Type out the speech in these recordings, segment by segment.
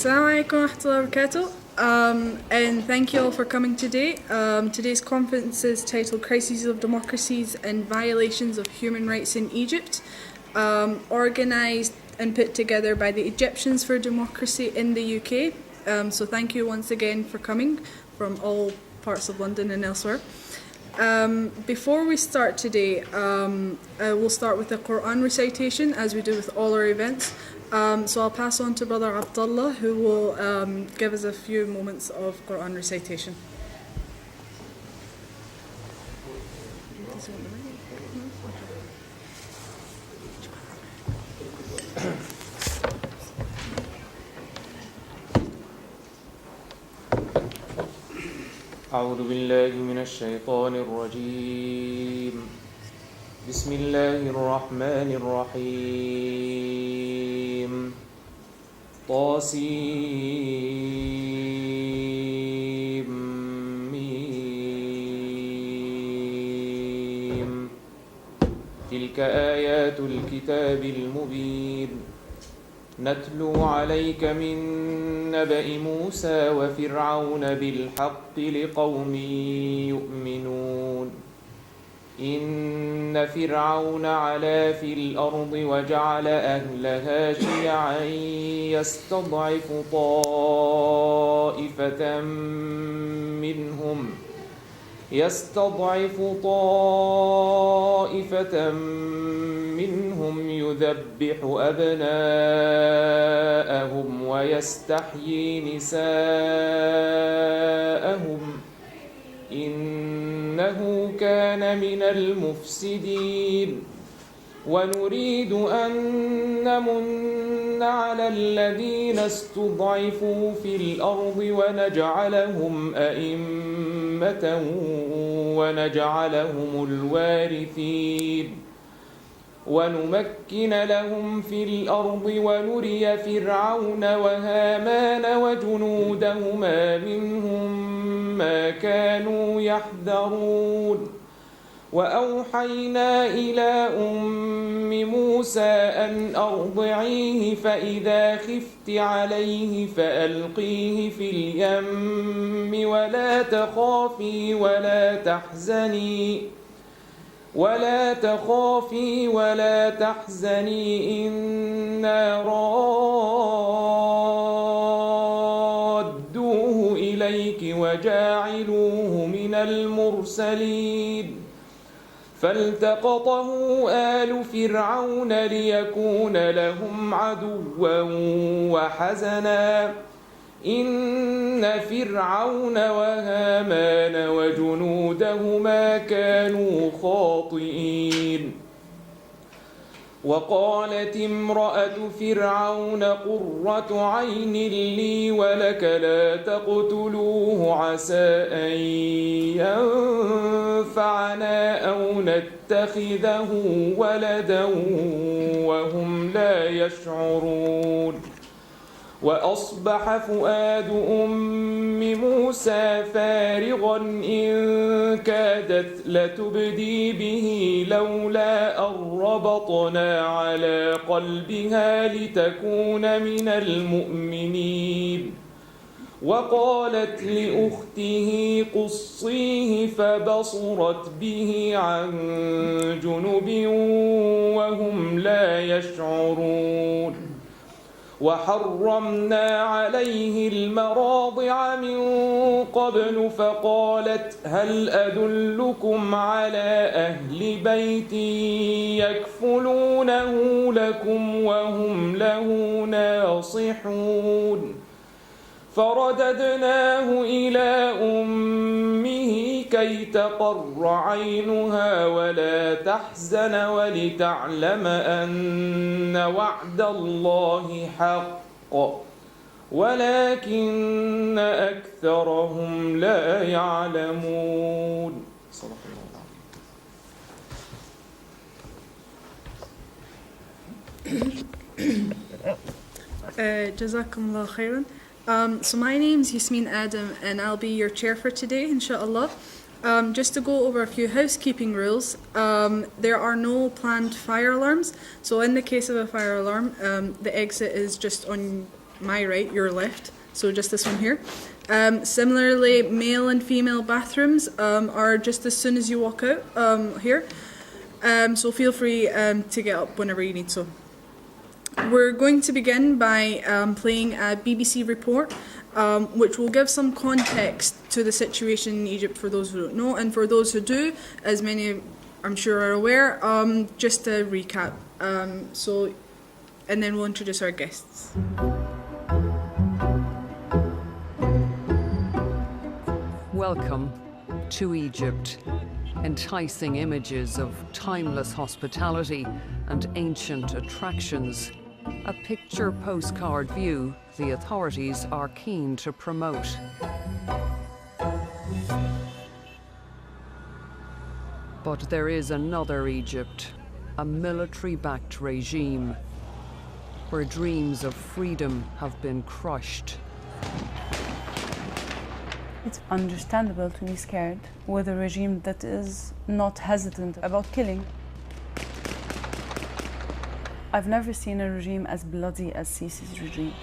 Assalamu alaikum wa rahmatullahi wa barakatuh. And thank you all for coming today. Today's conference is titled Crises of Democracies and Violations of Human Rights in Egypt, organised and put together by the Egyptians for Democracy in the UK. So thank you once again for coming from all parts of London and elsewhere. Before we start today, we'll start with a Quran recitation as we do with all our events. So I'll pass on to Brother Abdullah, who will give us a few moments of Quran recitation. أعوذ بالله من الشيطان الرجيم بسم الله الرحمن الرحيم طاسيم ميم تلك آيات الكتاب المبين نتلو عليك من نبأ موسى وفرعون بالحق لقوم يؤمنون إن فرعون علا في الأرض وجعل أهلها شيعا يستضعف طائفة منهم يذبح أبناءهم ويستحيي نساءهم إنه كان من المفسدين ونريد أن نمن على الذين استضعفوا في الأرض ونجعلهم أئمة ونجعلهم الوارثين ونمكن لهم في الأرض ونري فرعون وهامان وجنودهما منهم ما كانوا يحذرون وأوحينا إلى أم موسى أن أرضعيه فإذا خفت عليه فألقيه في اليم ولا تخافي ولا تحزني إنا رادوه إليك وجاعلوه من المرسلين فالتقطه آل فرعون ليكون لهم عدوا وحزنا إن فرعون وهامان وجنودهما كانوا خاطئين وقالت امرأة فرعون قرة عين لي ولك لا تقتلوه عسى أن ينفعنا أو نتخذه ولدا وهم لا يشعرون وأصبح فؤاد أم موسى فارغا إن كادت لتبدي به لولا أن ربطنا على قلبها لتكون من المؤمنين وقالت لأخته قصيه فبصرت به عن جنب وهم لا يشعرون وحرمنا عليه المراضع من قبل فقالت هل أدلكم على أهل بيت يكفلونه لكم وهم له ناصحون فرددناه إلى أمه كي تقر عينها ولا تحزن ولتعلم أن وعد الله حق ولكن أكثرهم لا يعلمون. صدق الله. Jazakumullah khairan. So my name's Yasmin Adam and I'll be your chair for today, inshallah. Just to go over a few housekeeping rules, there are no planned fire alarms. So in the case of a fire alarm, the exit is just on my right, your left, so just this one here. Similarly, male and female bathrooms are just as soon as you walk out here, so feel free to get up whenever you need so. We're going to begin by playing a BBC report which will give some context to the situation in Egypt for those who don't know, and for those who do, as many I'm sure are aware, just a recap. And then we'll introduce our guests. Welcome to Egypt. Enticing images of timeless hospitality and ancient attractions. A picture postcard view the authorities are keen to promote. But there is another Egypt, a military-backed regime, where dreams of freedom have been crushed. It's understandable to be scared with a regime that is not hesitant about killing. I've never seen a regime as bloody as Sisi's regime.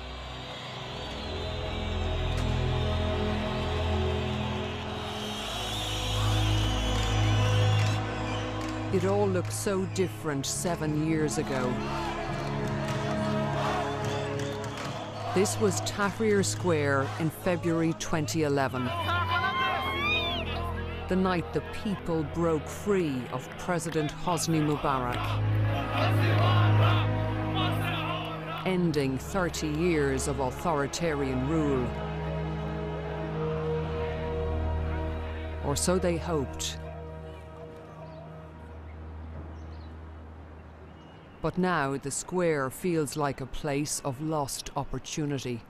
It all looked so different 7 years ago. This was Tahrir Square in February 2011. The night the people broke free of President Hosni Mubarak, ending 30 years of authoritarian rule. Or so they hoped. But now the square feels like a place of lost opportunity.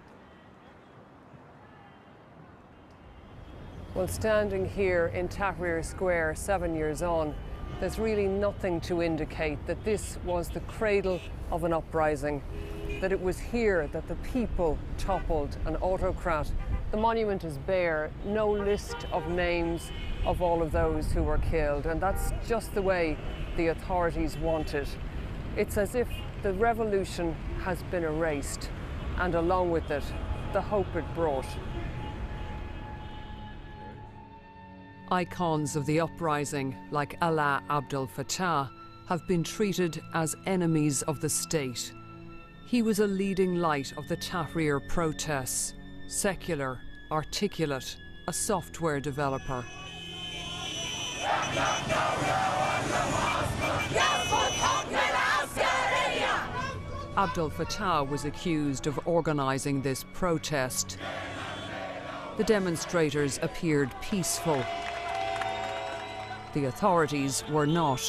Well, standing here in Tahrir Square 7 years on, there's really nothing to indicate that this was the cradle of an uprising, that it was here that the people toppled an autocrat. The monument is bare, no list of names of all of those who were killed, and that's just the way the authorities want it. It's as if the revolution has been erased, and along with it, the hope it brought. Icons of the uprising, like Daud Abdullah, have been treated as enemies of the state. He was a leading light of the Tahrir protests, secular, articulate, a software developer. Abdel Fattah was accused of organising this protest. The demonstrators appeared peaceful. The authorities were not.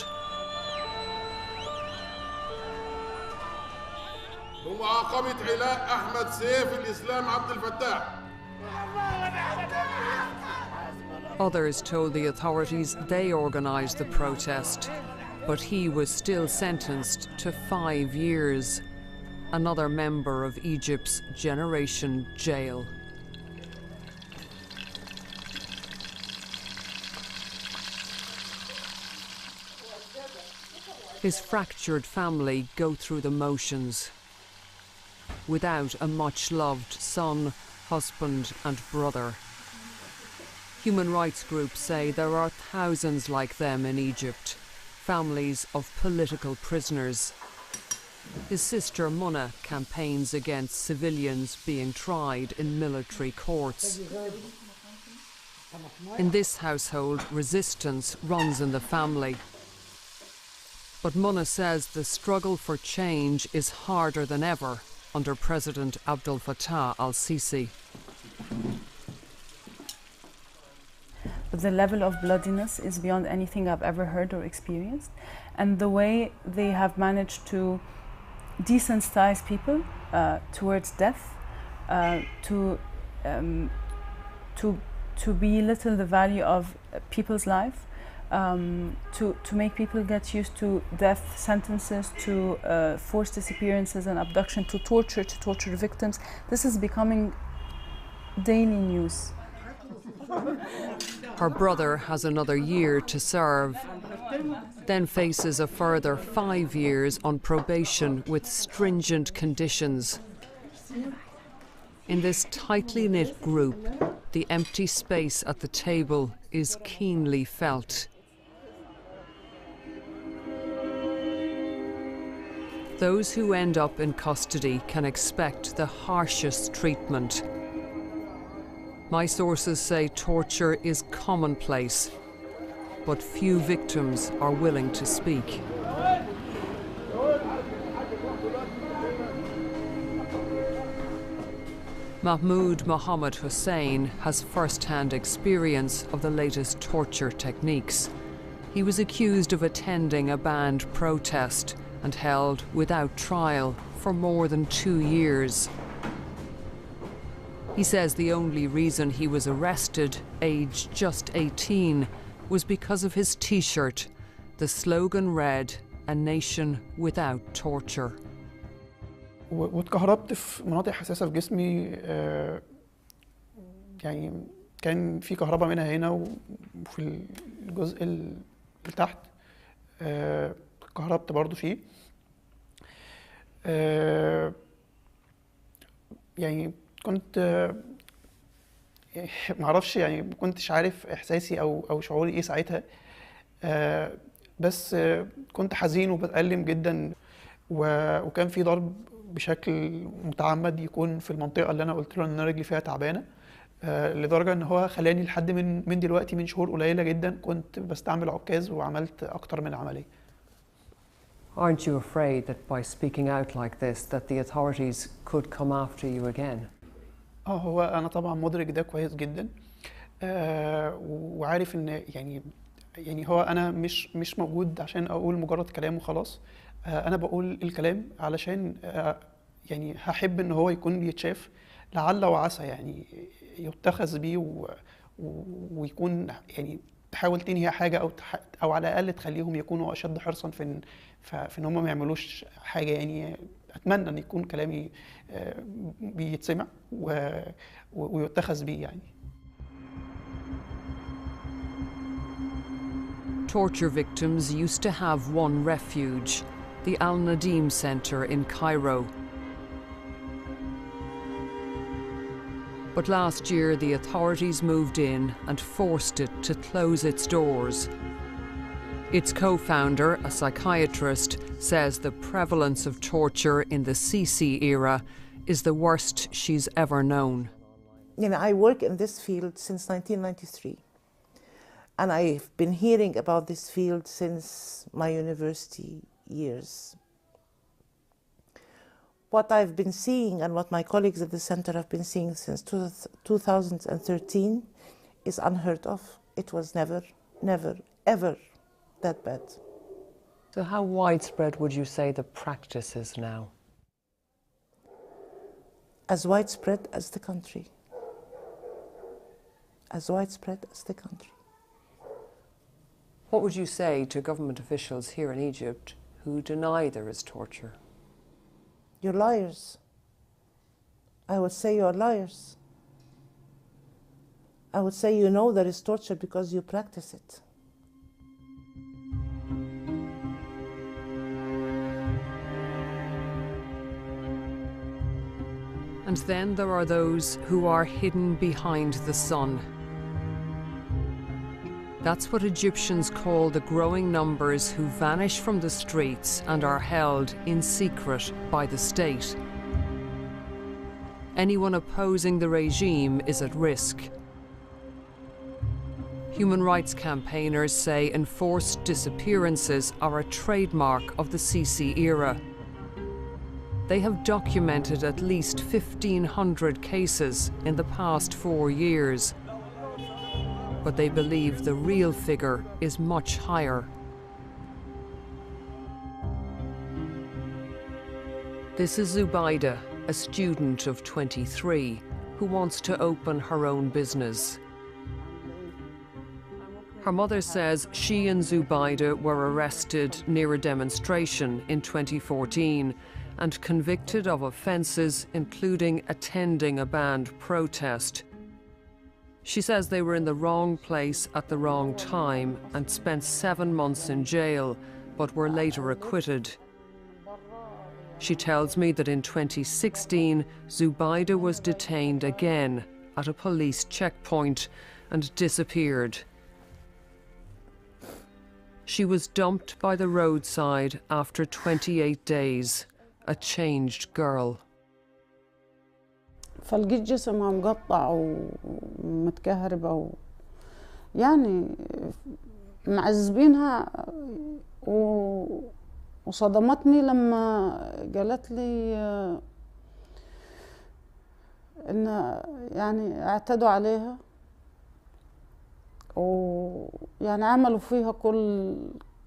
Others told the authorities they organised the protest, but he was still sentenced to 5 years. Another member of Egypt's generation jail. His fractured family go through the motions, without a much-loved son, husband and brother. Human rights groups say there are thousands like them in Egypt, families of political prisoners. His sister Mona campaigns against civilians being tried in military courts. In this household, resistance runs in the family. But Mona says the struggle for change is harder than ever under President Abdel Fattah al-Sisi. But the level of bloodiness is beyond anything I've ever heard or experienced. And the way they have managed to desensitize people towards death, to belittle the value of people's life, to make people get used to death sentences, to forced disappearances and abduction, to torture victims. This is becoming daily news. Her brother has another year to serve, then faces a further 5 years on probation with stringent conditions. In this tightly knit group, the empty space at the table is keenly felt. Those who end up in custody can expect the harshest treatment. My sources say torture is commonplace, but few victims are willing to speak. Mahmoud Mohammed Hussein has first-hand experience of the latest torture techniques. He was accused of attending a banned protest and held without trial for more than 2 years. He says the only reason he was arrested, aged just 18, was because of his T-shirt. The slogan read, "A nation without torture." واتكهربت في مناطق حساسة في جسمي، يعني كان في كهرباء منها هنا وفي الجزء اللي تحت اتكهربت برضو فيه. يعني كنت معرفش، يعني ما كنتش عارف إحساسي أو شعوري إيه ساعتها، بس كنت حزين وبتألم جدا، وكان في ضرب بشكل متعمد يكون في المنطقة اللي أنا قلت له إن أنا رجلي فيها تعبانة، لدرجة إن هو خلاني لحد من دلوقتي من شهور قليلة جدا كنت بستعمل عكاز وعملت أكتر من عملية. Aren't you afraid that by speaking out like this that the authorities could come after you again? هو أنا طبعا مدرك ده كويس جدا، وعارف إن يعني هو أنا مش موجود عشان أقول مجرد كلام وخلاص. أنا بقول الكلام علشان يعني هحب إن هو يكون بيتشاف، لعل وعسى يعني يتخذ بيه ويكون يعني تحاول تنهي حاجة أو على الأقل تخليهم يكونوا أشد حرصا في إن هم ما يعملوش حاجة. يعني أتمنى إن يكون كلامي بيتسمع ويتخذ بيه يعني. Torture victims used to have one refuge, the Al Nadim Center in Cairo. But last year the authorities moved in and forced it to close its doors. Its co-founder, a psychiatrist, says the prevalence of torture in the Sisi era is the worst she's ever known. You know, I work in this field since 1993. And I've been hearing about this field since my university years. What I've been seeing and what my colleagues at the center have been seeing since 2013 is unheard of. It was never, ever that bad. So how widespread would you say the practice is now? As widespread as the country. As widespread as the country. What would you say to government officials here in Egypt who deny there is torture? You're liars. I would say you're liars. I would say you know there is torture because you practice it. And then there are those who are hidden behind the sun. That's what Egyptians call the growing numbers who vanish from the streets and are held in secret by the state. Anyone opposing the regime is at risk. Human rights campaigners say enforced disappearances are a trademark of the Sisi era. They have documented at least 1,500 cases in the past 4 years. But they believe the real figure is much higher. This is Zubaida, a student of 23, who wants to open her own business. Her mother says she and Zubaida were arrested near a demonstration in 2014 and convicted of offences including attending a banned protest. She says they were in the wrong place at the wrong time and spent 7 months in jail, but were later acquitted. She tells me that in 2016, Zubaida was detained again at a police checkpoint and disappeared. She was dumped by the roadside after 28 days, a changed girl. فلقيت جسمها مقطع ومتكهربة يعني معذبينها وصدمتني لما قالت لي إن يعني اعتدوا عليها ويعني عملوا فيها كل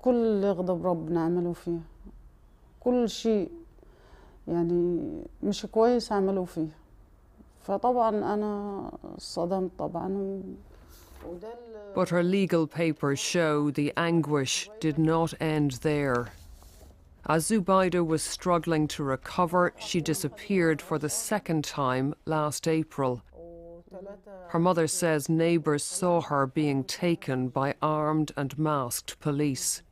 اللي يغضب ربنا عملوا فيها كل شيء يعني مش كويس عملوا فيها فطبعا أنا صدمت طبعا. But her legal papers show the anguish did not end there. As Zubaida was struggling to recover, she disappeared for the second time last April. Her mother says neighbours saw her being taken by armed and masked police.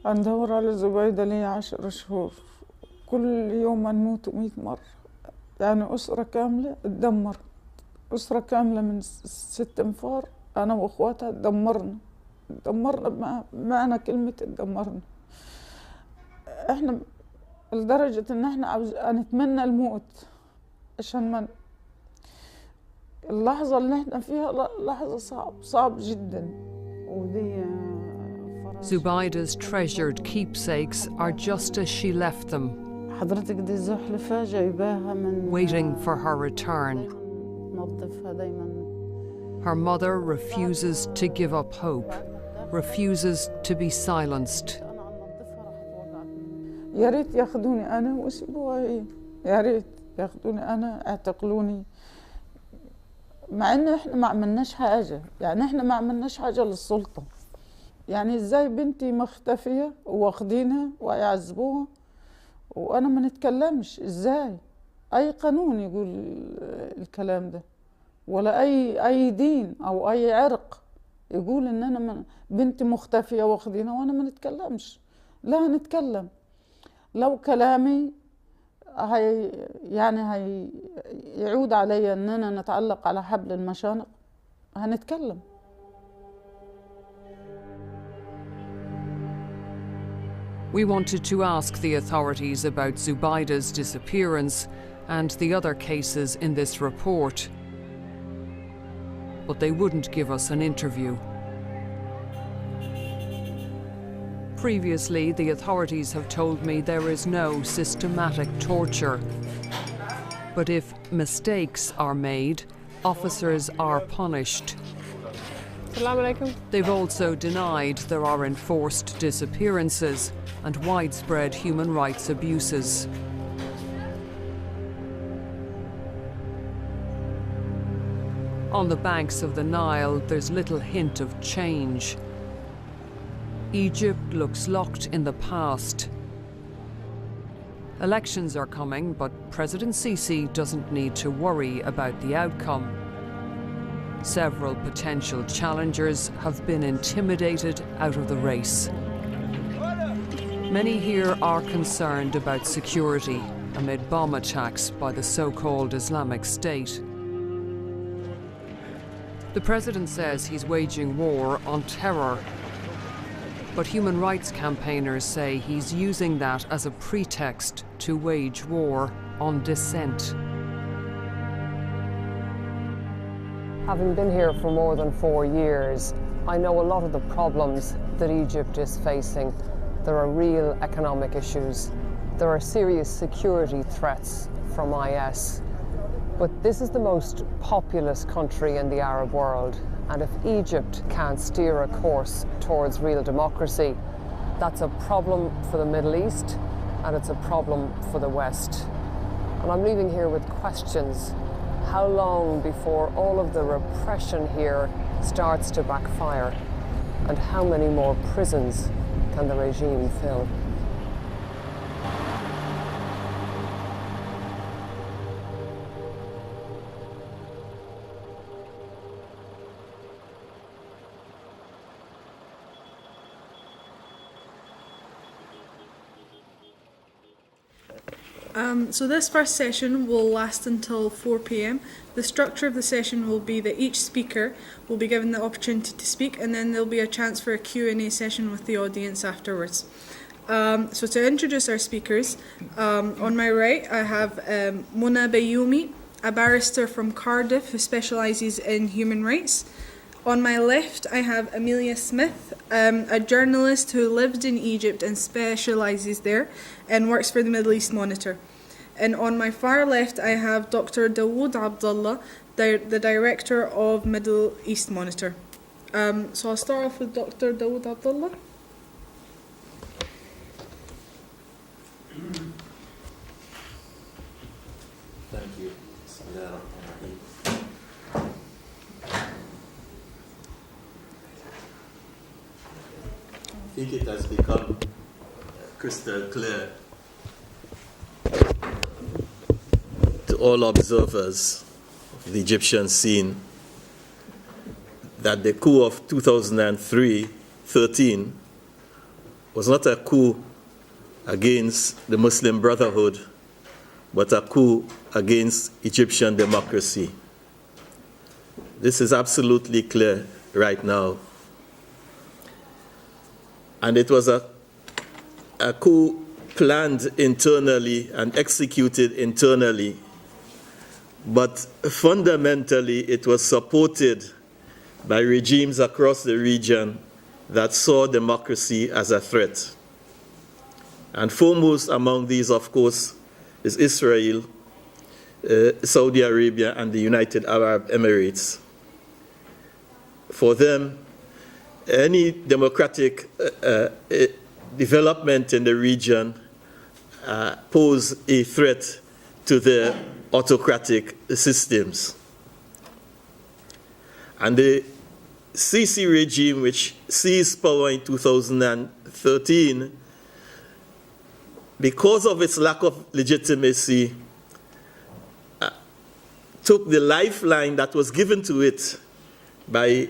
ندور على زبيدة لي 10 شهور كل يوم نموت 100 مرة يعني أسرة كاملة اتدمرت أسرة كاملة من 6 أنفار أنا وأخواتها اتدمرنا بمعنى كلمة اتدمرنا إحنا لدرجة إن إحنا نتمنى الموت عشان ما اللحظة اللي إحنا فيها لحظة صعب جدا ودي Zubaida's treasured keepsakes are just as she left them, حضرتك دي زحلفة جايباها من waiting for her return. نظفها دايما. Her mother refuses to give up hope, refuses to be silenced. يا ريت ياخذوني أنا ويسيبوها هي يا ريت ياخذوني أنا اعتقلوني مع إن إحنا ما عملناش حاجة يعني إحنا ما عملناش حاجة للسلطة يعني إزاي بنتي مختفية واخدينها ويعذبوها وأنا ما نتكلمش إزاي أي قانون يقول الكلام ده ولا أي دين أو أي عرق يقول إن أنا بنتي مختفية واخدينها وأنا ما نتكلمش لا نتكلم لو كلامي هي يعود علي أننا نتعلق على حبل المشانق هنتكلم. We wanted to ask the authorities about Zubaida's disappearance and the other cases in this report, but they wouldn't give us an interview. Previously, the authorities have told me there is no systematic torture. But if mistakes are made, officers are punished. They've also denied there are enforced disappearances and widespread human rights abuses. On the banks of the Nile, there's little hint of change. Egypt looks locked in the past. Elections are coming, but President Sisi doesn't need to worry about the outcome. Several potential challengers have been intimidated out of the race. Many here are concerned about security amid bomb attacks by the so-called Islamic State. The president says he's waging war on terror, but human rights campaigners say he's using that as a pretext to wage war on dissent. Having been here for more than 4 years, I know a lot of the problems that Egypt is facing. There are real economic issues. There are serious security threats from IS. But this is the most populous country in the Arab world, and if Egypt can't steer a course towards real democracy, that's a problem for the Middle East, and it's a problem for the West. And I'm leaving here with questions. How long before all of the repression here starts to backfire? And how many more prisons can the regime fill? So this first session will last until 4 p.m. The structure of the session will be that each speaker will be given the opportunity to speak, and then there'll be a chance for a Q&A session with the audience afterwards. So to introduce our speakers, on my right I have Mona Bayoumi, a barrister from Cardiff who specialises in human rights. On my left I have Amelia Smith, a journalist who lived in Egypt and specialises there and works for the Middle East Monitor. And on my far left I have Dr. Daud Abdullah, the director of Middle East Monitor. So I'll start off with Dr. Daud Abdullah. Thank you. I think it has become crystal clear to all observers of the Egyptian scene that the coup of 2013 was not a coup against the Muslim Brotherhood, but a coup against Egyptian democracy. This is absolutely clear right now. And it was a coup planned internally and executed internally, but fundamentally it was supported by regimes across the region that saw democracy as a threat. And foremost among these, of course, is Israel, Saudi Arabia, and the United Arab Emirates. For them, any democratic development in the region pose a threat to their autocratic systems. And the Sisi regime, which seized power in 2013, because of its lack of legitimacy, took the lifeline that was given to it by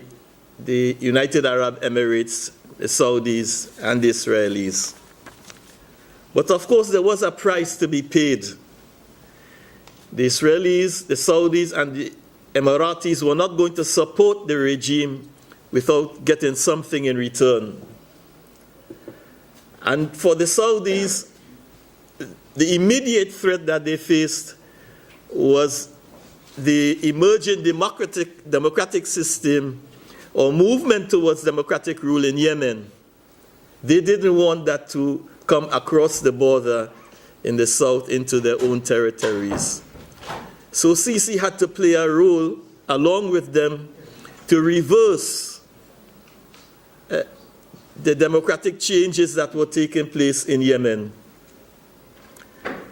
the United Arab Emirates, the Saudis, and the Israelis. But of course, there was a price to be paid. The Israelis, the Saudis, and the Emiratis were not going to support the regime without getting something in return. And for the Saudis, the immediate threat that they faced was the emerging democratic system or movement towards democratic rule in Yemen. They didn't want that to come across the border in the south into their own territories. So Sisi had to play a role along with them to reverse the democratic changes that were taking place in Yemen.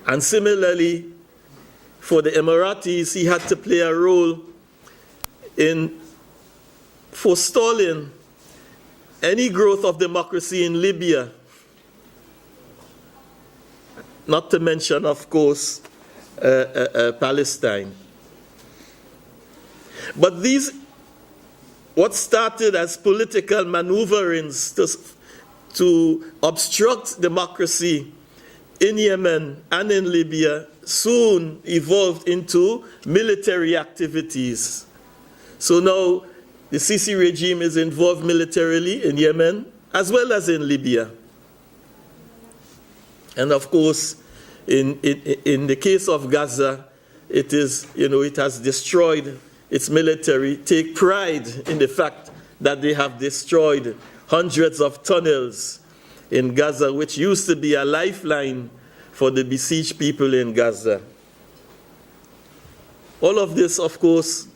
And similarly, for the Emiratis, he had to play a role in forestalling any growth of democracy in Libya. Not to mention, of course, Palestine. But what started as political maneuverings to obstruct democracy in Yemen and in Libya soon evolved into military activities. So now the Sisi regime is involved militarily in Yemen as well as in Libya. And of course, in the case of Gaza, it has destroyed its military. Take pride in the fact that they have destroyed hundreds of tunnels in Gaza, which used to be a lifeline for the besieged people in Gaza. All of this, of course,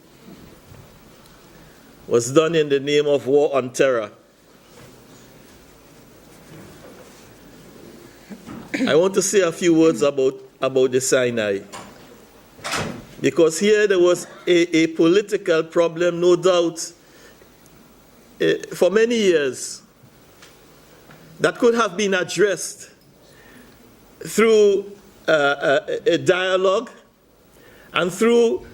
was done in the name of war on terror. I want to say a few words about the Sinai, because here there was a political problem, no doubt, for many years, that could have been addressed through a dialogue and through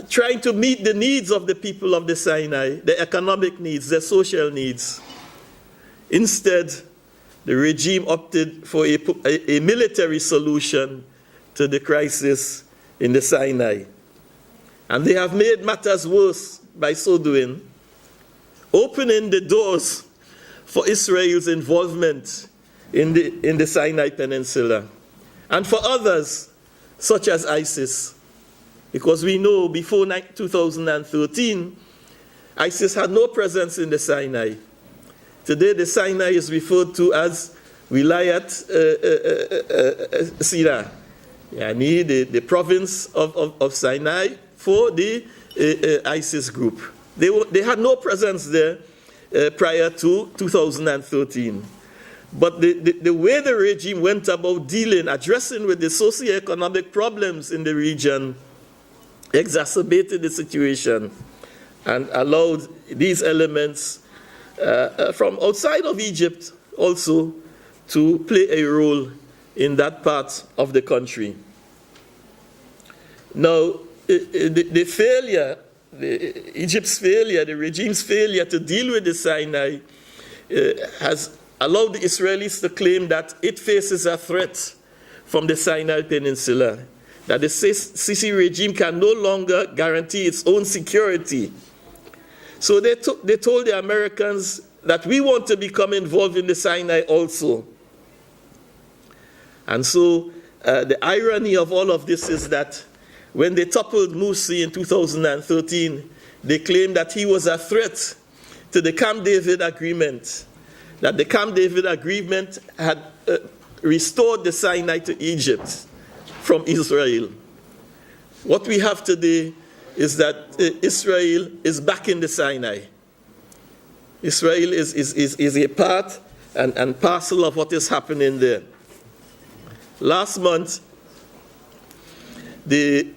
trying to meet the needs of the people of the Sinai, the economic needs, their social needs. Instead, the regime opted for a military solution to the crisis in the Sinai. And they have made matters worse by so doing, opening the doors for Israel's involvement in the Sinai Peninsula, and for others, such as ISIS. Because we know before 2013, ISIS had no presence in the Sinai. Today, the Sinai is referred to as Wilayat Sina, yani the province of Sinai for the ISIS group. They had no presence there prior to 2013. But the way the regime went about addressing with the socioeconomic problems in the region exacerbated the situation and allowed these elements from outside of Egypt also to play a role in that part of the country. Now, Egypt's failure, the regime's failure to deal with the Sinai has allowed the Israelis to claim that it faces a threat from the Sinai Peninsula, that the Sisi regime can no longer guarantee its own security. So they told the Americans that we want to become involved in the Sinai also. And so the irony of all of this is that when they toppled Morsi in 2013, they claimed that he was a threat to the Camp David Agreement, that the Camp David Agreement had restored the Sinai to Egypt from Israel. What we have today is that Israel is back in the Sinai. Israel is a part and parcel of what is happening there. Last month, the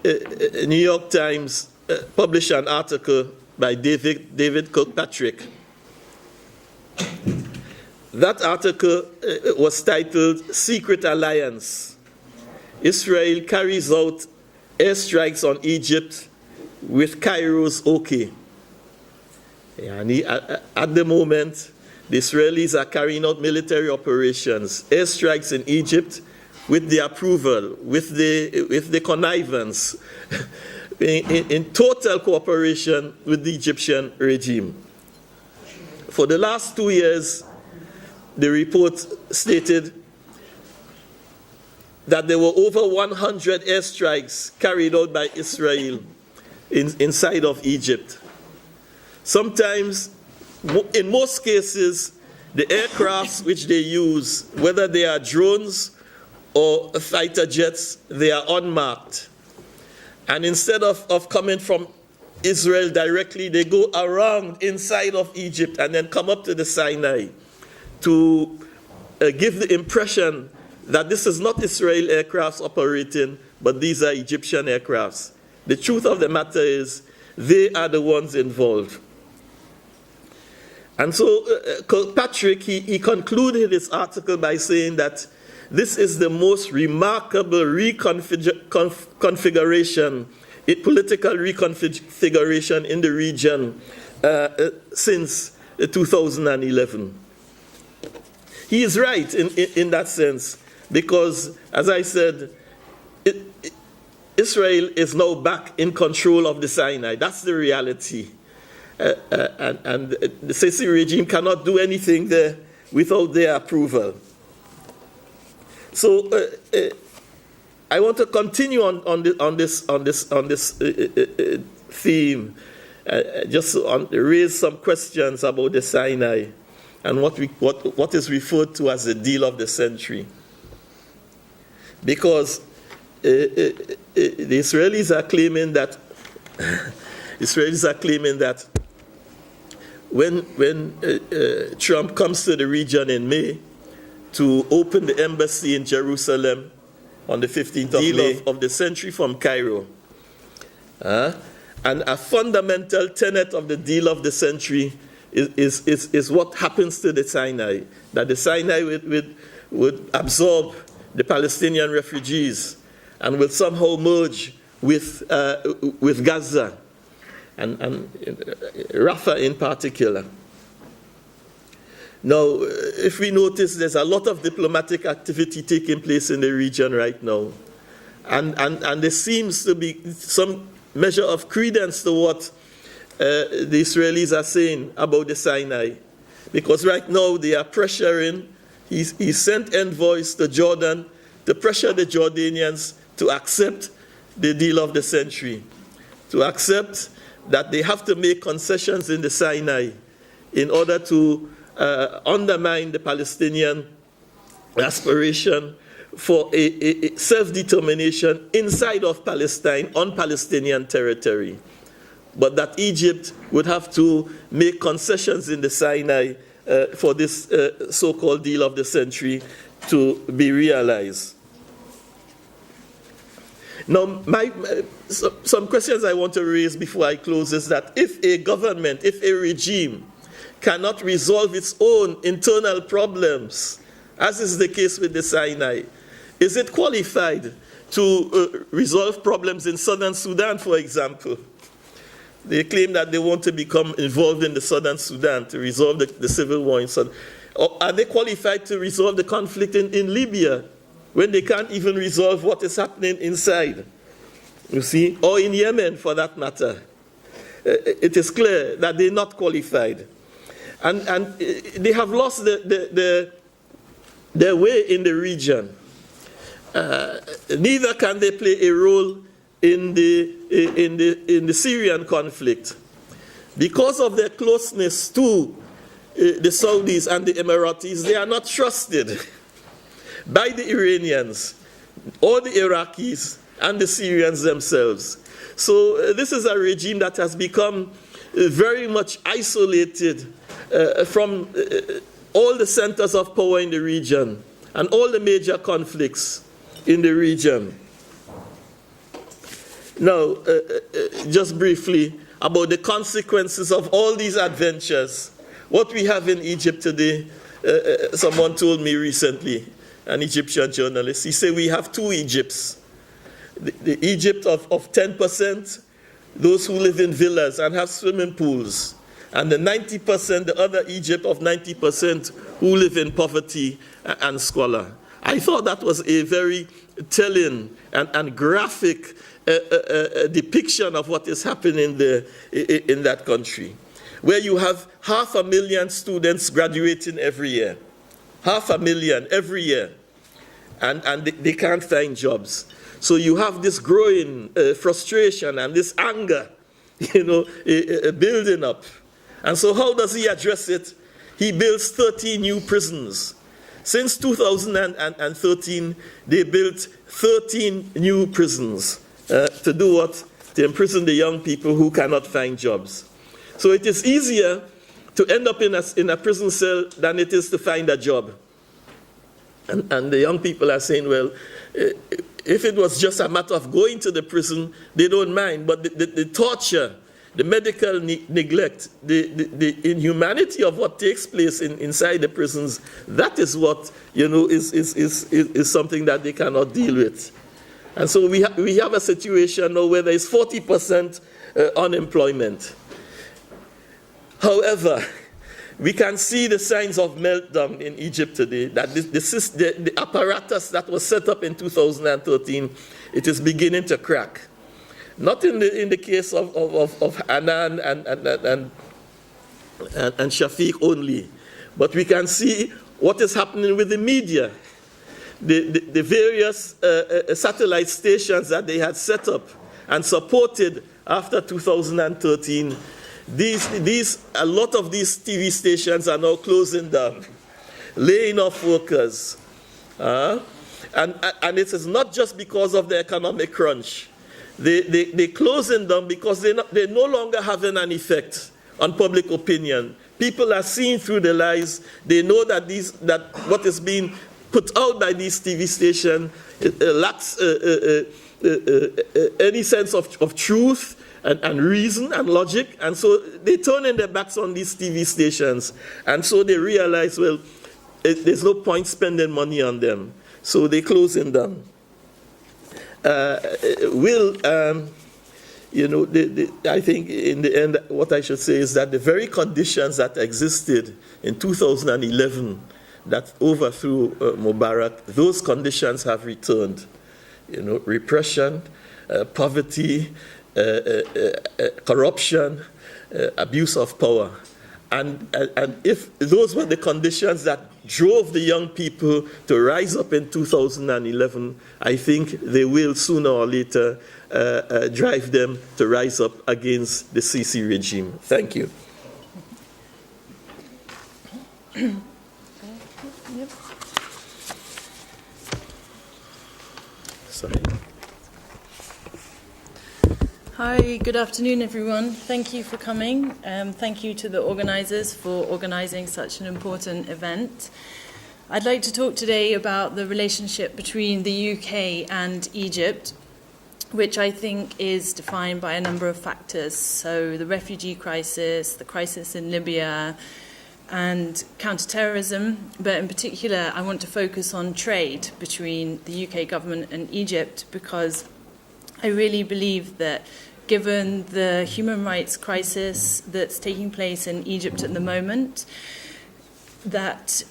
New York Times published an article by David Kirkpatrick. That article was titled "Secret Alliance. Israel carries out airstrikes on Egypt with Cairo's okay." At the moment, the Israelis are carrying out military operations, airstrikes in Egypt with the approval, with the connivance, in total cooperation with the Egyptian regime. For the last 2 years, the report stated that there were over 100 airstrikes carried out by Israel inside of Egypt. Sometimes, in most cases, the aircrafts which they use, whether they are drones or fighter jets, they are unmarked. And instead of coming from Israel directly, they go around inside of Egypt and then come up to the Sinai to give the impression that this is not Israel aircrafts operating, but these are Egyptian aircrafts. The truth of the matter is, they are the ones involved. And so Kirkpatrick, he concluded his article by saying that this is the most remarkable reconfiguration, political reconfiguration in the region since 2011. He is right in that sense, because, as I said, Israel is now back in control of the Sinai. That's the reality. And the Sisi regime cannot do anything there without their approval. So I want to continue on this theme, just to raise some questions about the Sinai and what is referred to as the deal of the century. Because the Israelis are claiming that when Trump comes to the region in May to open the embassy in Jerusalem on the 15th of May of the century from Cairo, and a fundamental tenet of the deal of the century is what happens to the Sinai, that the Sinai would absorb the Palestinian refugees and will somehow merge with Gaza and Rafah in particular. Now, if we notice, there's a lot of diplomatic activity taking place in the region right now. And there seems to be some measure of credence to what the Israelis are saying about the Sinai. Because right now they are pressuring, he sent envoys to Jordan to pressure the Jordanians to accept the deal of the century, to accept that they have to make concessions in the Sinai in order to undermine the Palestinian aspiration for a self-determination inside of Palestine on Palestinian territory. But that Egypt would have to make concessions in the Sinai for this so-called deal of the century to be realized. Now, some questions I want to raise before I close is that if a government, if a regime cannot resolve its own internal problems, as is the case with the Sinai, is it qualified to resolve problems in southern Sudan, for example? They claim that they want to become involved in the southern Sudan to resolve the civil war in Sudan. Or are they qualified to resolve the conflict in Libya when they can't even resolve what is happening inside? You see, or in Yemen for that matter. It is clear that they're not qualified. And they have lost their way in the region. Neither can they play a role in the Syrian conflict. Because of their closeness to the Saudis and the Emiratis, they are not trusted by the Iranians or the Iraqis and the Syrians themselves. So this is a regime that has become very much isolated from all the centers of power in the region and all the major conflicts in the region. Now, just briefly about the consequences of all these adventures. What we have in Egypt today, someone told me recently, an Egyptian journalist, he said we have two Egypts. The Egypt of 10%, those who live in villas and have swimming pools, and the 90%, the other Egypt of 90% who live in poverty and squalor. I thought that was a very telling and graphic depiction of what is happening there in that country, where you have 500,000 students graduating every year. 500,000 every year. And they can't find jobs. So you have this growing frustration and this anger, building up. And so how does he address it? He builds 30 new prisons. Since 2013, they built 13 new prisons. To do what? To imprison the young people who cannot find jobs. So it is easier to end up in a prison cell than it is to find a job. And the young people are saying, well, if it was just a matter of going to the prison, they don't mind. But the torture, the medical neglect, the inhumanity of what takes place inside the prisons, that is what, is something that they cannot deal with. And so we have a situation now where there is 40% unemployment. However, we can see the signs of meltdown in Egypt today, that the apparatus that was set up in 2013, it is beginning to crack. Not in the case of Hanan and Shafiq only, but we can see what is happening with the media. The various satellite stations that they had set up and supported after 2013, a lot of these TV stations are now closing down, laying off workers. And it is not just because of the economic crunch. They're closing them because they're no longer having an effect on public opinion. People are seeing through the lies. They know that what is being put out by these TV stations lacks any sense of truth and reason and logic. And so they turn in their backs on these TV stations. And so they realize, well, there's no point spending money on them. So they close them down. I think in the end, what I should say is that the very conditions that existed in 2011 that overthrew Mubarak, those conditions have returned. repression, poverty, corruption, abuse of power. And if those were the conditions that drove the young people to rise up in 2011, I think they will sooner or later drive them to rise up against the Sisi regime. Thank you. Sorry. Hi, good afternoon, everyone. Thank you for coming. Thank you to the organisers for organising such an important event. I'd like to talk today about the relationship between the UK and Egypt, which I think is defined by a number of factors. So the refugee crisis, the crisis in Libya, and counter-terrorism. But in particular, I want to focus on trade between the UK government and Egypt, because I really believe that given the human rights crisis that's taking place in Egypt at the moment, that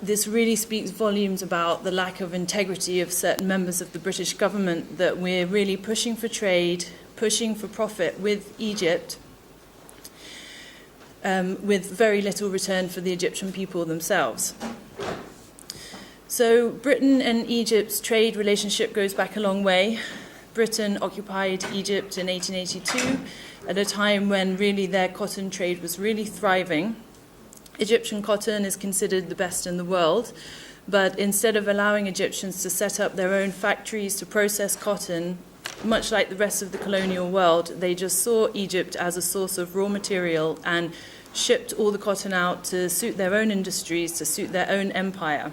this really speaks volumes about the lack of integrity of certain members of the British government, that we're really pushing for trade, pushing for profit with Egypt, with very little return for the Egyptian people themselves. So Britain and Egypt's trade relationship goes back a long way. Britain occupied Egypt in 1882 at a time when really their cotton trade was really thriving. Egyptian cotton is considered the best in the world, but instead of allowing Egyptians to set up their own factories to process cotton, much like the rest of the colonial world, they just saw Egypt as a source of raw material and shipped all the cotton out to suit their own industries, to suit their own empire.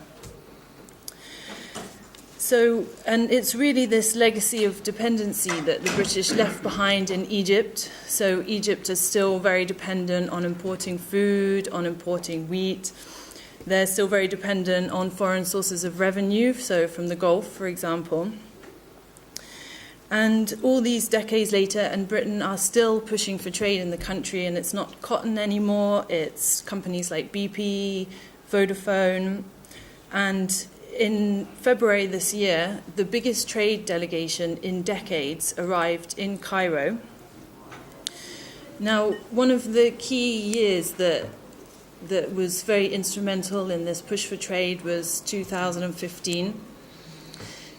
So, and it's really this legacy of dependency that the British left behind in Egypt. So Egypt is still very dependent on importing food, on importing wheat. They're still very dependent on foreign sources of revenue, so from the Gulf, for example. And all these decades later, and Britain are still pushing for trade in the country, and it's not cotton anymore, it's companies like BP, Vodafone, and in February this year, the biggest trade delegation in decades arrived in Cairo. Now, one of the key years that was very instrumental in this push for trade was 2015.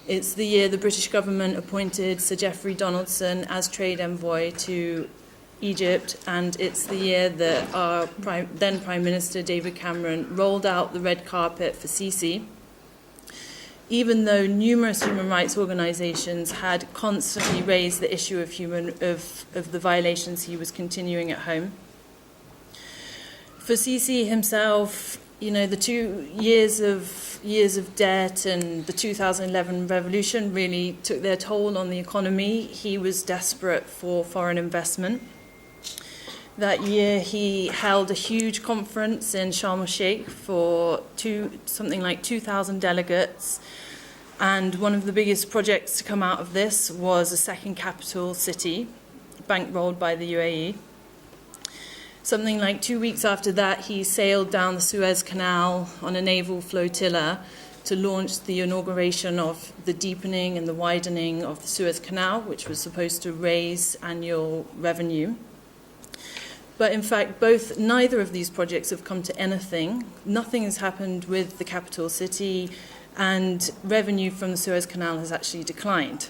It's the year the British government appointed Sir Geoffrey Donaldson as trade envoy to Egypt, and it's the year that our then Prime Minister David Cameron rolled out the red carpet for Sisi, even though numerous human rights organisations had constantly raised the issue of the violations he was continuing at home. For Sisi himself, the 2 years of debt and the 2011 revolution really took their toll on the economy. He was desperate for foreign investment. That year, he held a huge conference in Sharm el-Sheikh for something like 2,000 delegates. And one of the biggest projects to come out of this was a second capital city, bankrolled by the UAE. Something like 2 weeks after that, he sailed down the Suez Canal on a naval flotilla to launch the inauguration of the deepening and the widening of the Suez Canal, which was supposed to raise annual revenue. But in fact, neither of these projects have come to anything. Nothing has happened with the capital city, and revenue from the Suez Canal has actually declined.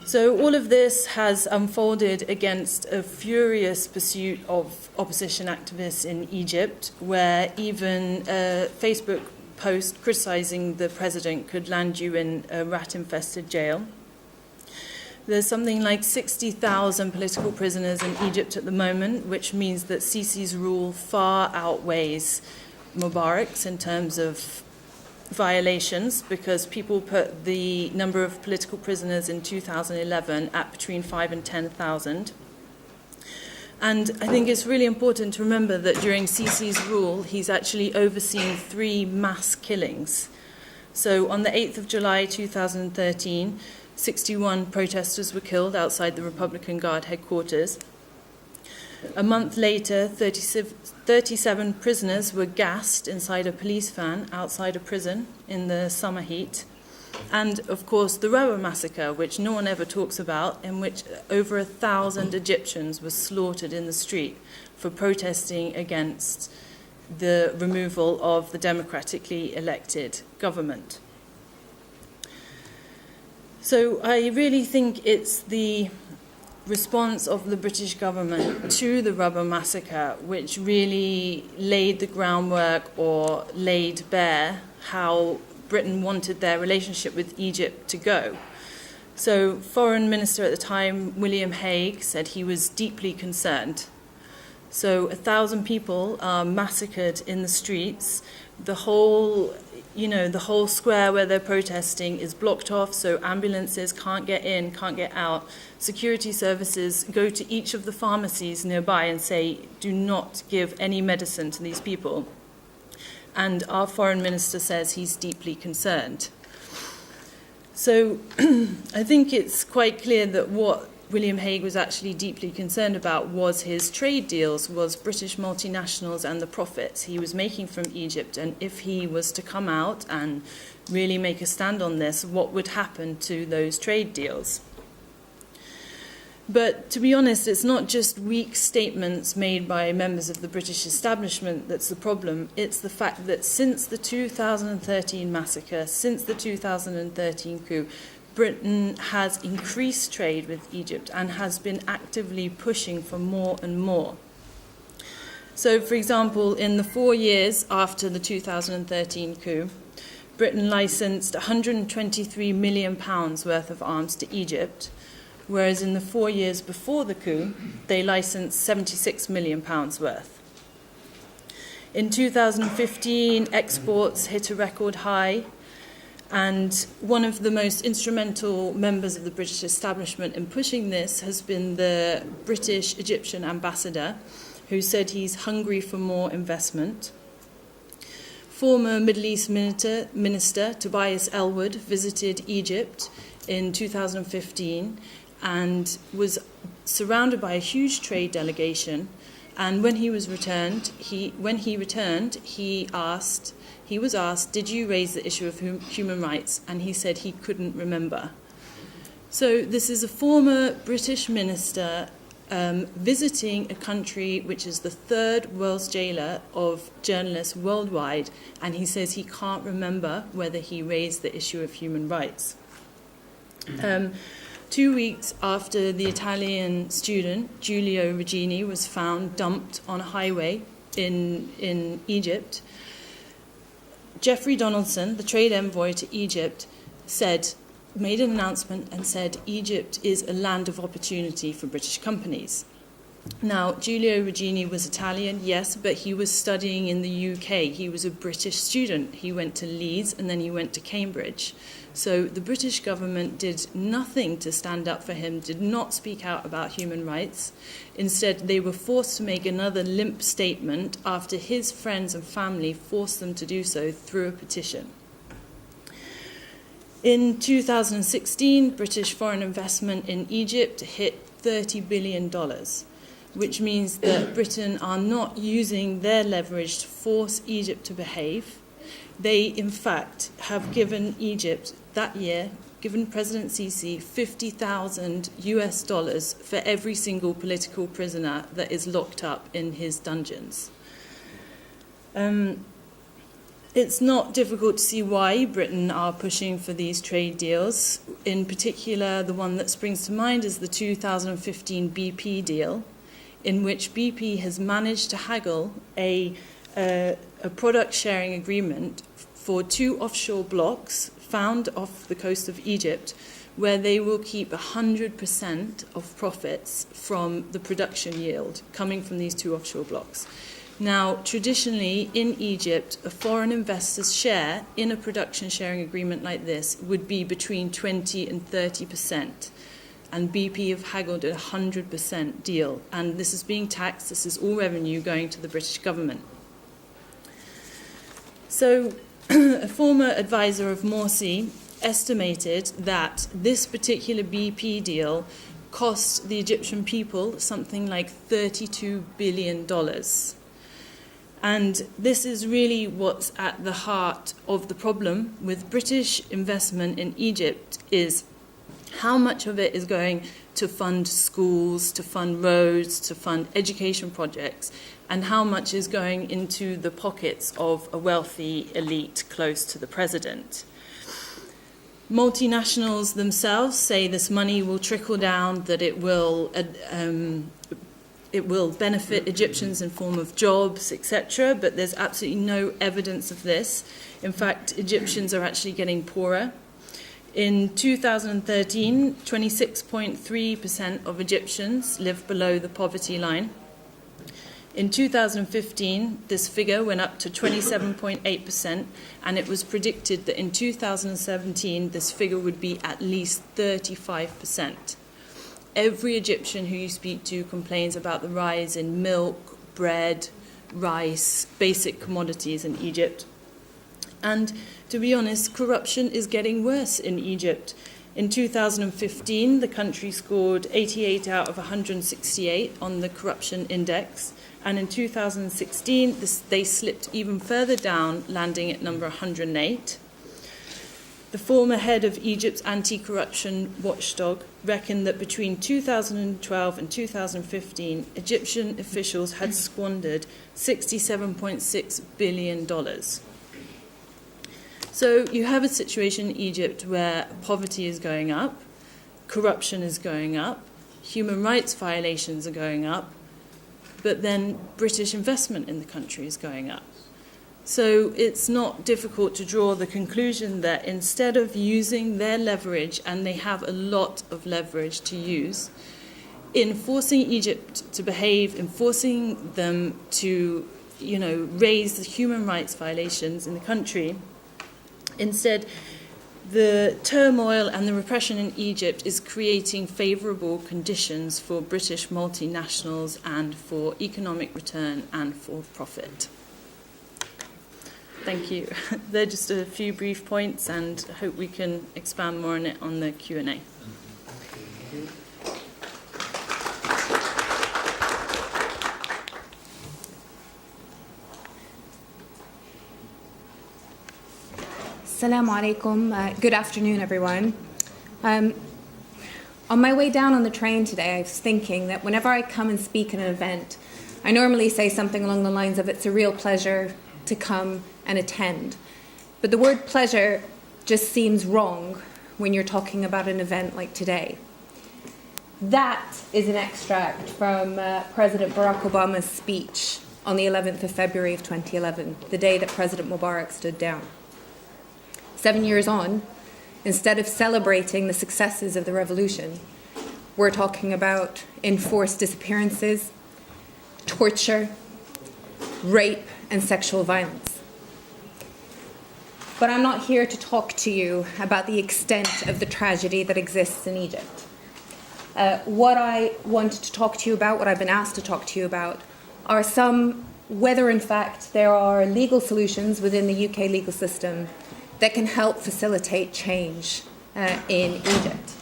So all of this has unfolded against a furious pursuit of opposition activists in Egypt, where even a Facebook post criticising the president could land you in a rat-infested jail. There's something like 60,000 political prisoners in Egypt at the moment, which means that Sisi's rule far outweighs Mubarak's in terms of violations, because people put the number of political prisoners in 2011 at between 5,000 and 10,000. And I think it's really important to remember that during Sisi's rule, he's actually overseen 3 mass killings. So on the 8th of July 2013, 61 protesters were killed outside the Republican Guard headquarters. A month later, 37 prisoners were gassed inside a police van outside a prison in the summer heat. And, of course, the Rubber Massacre, which no one ever talks about, in which over 1,000 Egyptians were slaughtered in the street for protesting against the removal of the democratically elected government. So I really think it's the response of the British government to the Rubber Massacre which really laid the groundwork or laid bare how Britain wanted their relationship with Egypt to go. So Foreign Minister at the time, William Hague, said he was deeply concerned. So 1,000 people are massacred in the streets. The whole square where they're protesting is blocked off, so ambulances can't get in, can't get out. Security services go to each of the pharmacies nearby and say, do not give any medicine to these people. And our foreign minister says he's deeply concerned. So I think it's quite clear that what William Hague was actually deeply concerned about was his trade deals, was British multinationals and the profits he was making from Egypt. And if he was to come out and really make a stand on this, what would happen to those trade deals? But to be honest, it's not just weak statements made by members of the British establishment that's the problem. It's the fact that since the 2013 massacre, since the 2013 coup, Britain has increased trade with Egypt and has been actively pushing for more and more. So, for example, in the 4 years after the 2013 coup, Britain licensed £123 million worth of arms to Egypt, whereas in the 4 years before the coup, they licensed £76 million worth. In 2015, exports hit a record high, and one of the most instrumental members of the British establishment in pushing this has been the British Egyptian ambassador, who said he's hungry for more investment. Former Middle East Minister Tobias Ellwood visited Egypt in 2015 and was surrounded by a huge trade delegation. And when he was returned, he was asked, did you raise the issue of human rights? And he said he couldn't remember. So this is a former British minister visiting a country which is the third world's jailer of journalists worldwide, and he says he can't remember whether he raised the issue of human rights. 2 weeks after the Italian student Giulio Regeni was found dumped on a highway in Egypt, Jeffrey Donaldson, the trade envoy to Egypt, made an announcement and said Egypt is a land of opportunity for British companies. Now, Giulio Regeni was Italian, yes, but he was studying in the UK. He was a British student. He went to Leeds and then he went to Cambridge. So the British government did nothing to stand up for him, did not speak out about human rights. Instead, they were forced to make another limp statement after his friends and family forced them to do so through a petition. In 2016, British foreign investment in Egypt hit $30 billion, which means that Britain are not using their leverage to force Egypt to behave. They, in fact, have given Egypt that year, given President Sisi $50,000 for every single political prisoner that is locked up in his dungeons. It's not difficult to see why Britain are pushing for these trade deals. In particular, the one that springs to mind is the 2015 BP deal, in which BP has managed to haggle a product sharing agreement for 2 offshore blocks found off the coast of Egypt, where they will keep 100% of profits from the production yield coming from these 2 offshore blocks. Now, traditionally in Egypt, a foreign investor's share in a production sharing agreement like this would be between 20 and 30%. And BP have haggled a 100% deal. And this is being taxed. This is all revenue going to the British government. So a former advisor of Morsi estimated that this particular BP deal cost the Egyptian people something like $32 billion. And this is really what's at the heart of the problem with British investment in Egypt, is how much of it is going to fund schools, to fund roads, to fund education projects, and how much is going into the pockets of a wealthy elite close to the president. Multinationals themselves say this money will trickle down, that it will benefit Egyptians in form of jobs, etc., but there's absolutely no evidence of this. In fact, Egyptians are actually getting poorer. In 2013, 26.3% of Egyptians lived below the poverty line. In 2015, this figure went up to 27.8%, and it was predicted that in 2017, this figure would be at least 35%. Every Egyptian who you speak to complains about the rise in milk, bread, rice, basic commodities in Egypt. And to be honest, corruption is getting worse in Egypt. In 2015, the country scored 88 out of 168 on the corruption index. And in 2016, they slipped even further down, landing at number 108. The former head of Egypt's anti-corruption watchdog reckoned that between 2012 and 2015, Egyptian officials had squandered $67.6 billion. So you have a situation in Egypt where poverty is going up, corruption is going up, human rights violations are going up, but then British investment in the country is going up. So it's not difficult to draw the conclusion that instead of using their leverage, and they have a lot of leverage to use, in forcing Egypt to behave, in forcing them to, raise the human rights violations in the country, instead, the turmoil and the repression in Egypt is creating favourable conditions for British multinationals and for economic return and for profit. Thank you. They're just a few brief points, and I hope we can expand more on it on the Q&A. Assalamu alaikum. Good afternoon, everyone. On my way down on the train today, I was thinking that whenever I come and speak at an event, I normally say something along the lines of, it's a real pleasure to come and attend. But the word pleasure just seems wrong when you're talking about an event like today. That is an extract from President Barack Obama's speech on the 11th of February of 2011, the day that President Mubarak stood down. 7 years on, instead of celebrating the successes of the revolution, we're talking about enforced disappearances, torture, rape, and sexual violence. But I'm not here to talk to you about the extent of the tragedy that exists in Egypt. What I wanted to talk to you about, what I've been asked to talk to you about, are whether in fact there are legal solutions within the UK legal system that can help facilitate change in Egypt.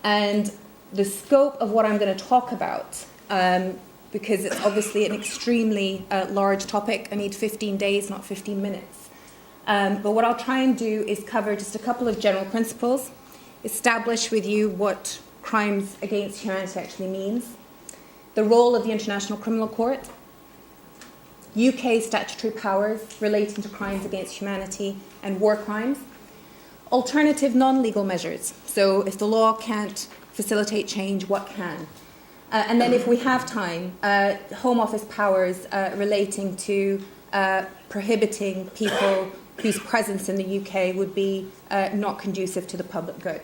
And the scope of what I'm going to talk about, because it's obviously an extremely large topic, I need 15 days, not 15 minutes. But what I'll try and do is cover just a couple of general principles, establish with you what crimes against humanity actually means, the role of the International Criminal Court, UK statutory powers relating to crimes against humanity and war crimes, alternative non-legal measures. So if the law can't facilitate change, what can? And then if we have time, Home Office powers relating to prohibiting people whose presence in the UK would be not conducive to the public good.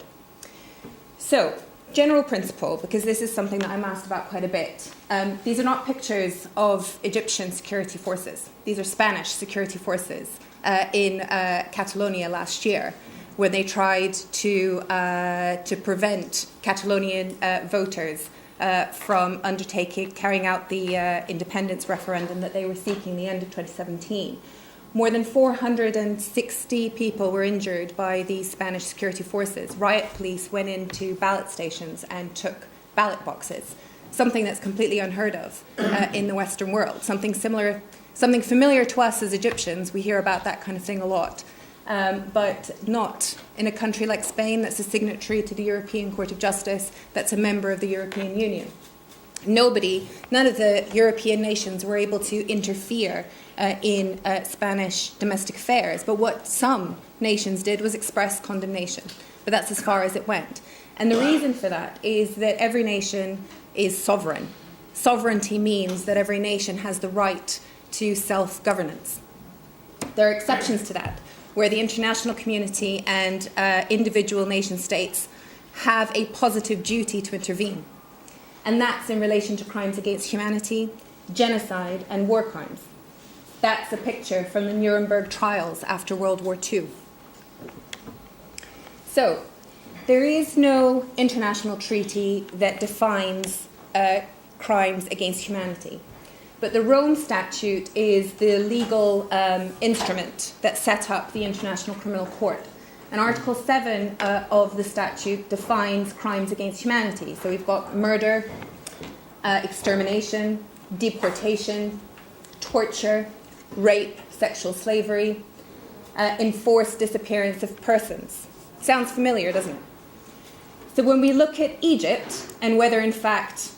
So, general principle, because this is something that I'm asked about quite a bit. These are not pictures of Egyptian security forces. These are Spanish security forces in Catalonia last year, where they tried to prevent Catalonian voters from carrying out the independence referendum that they were seeking the end of 2017. More than 460 people were injured by these Spanish security forces. Riot police went into ballot stations and took ballot boxes. something that's completely unheard of in the Western world, something familiar to us as Egyptians. We hear about that kind of thing a lot, but not in a country like Spain that's a signatory to the European Court of Justice, that's a member of the European Union. None of the European nations were able to interfere in Spanish domestic affairs, but what some nations did was express condemnation, but that's as far as it went. And the reason for that is that every nation is sovereign. Sovereignty means that every nation has the right to self-governance. There are exceptions to that, where the international community and individual nation states have a positive duty to intervene. And that's in relation to crimes against humanity, genocide, and war crimes. That's a picture from the Nuremberg trials after World War II. So, there is no international treaty that defines crimes against humanity. But the Rome Statute is the legal instrument that set up the International Criminal Court. And Article 7 of the statute defines crimes against humanity. So we've got murder, extermination, deportation, torture, rape, sexual slavery, enforced disappearance of persons. Sounds familiar, doesn't it? So when we look at Egypt and whether in fact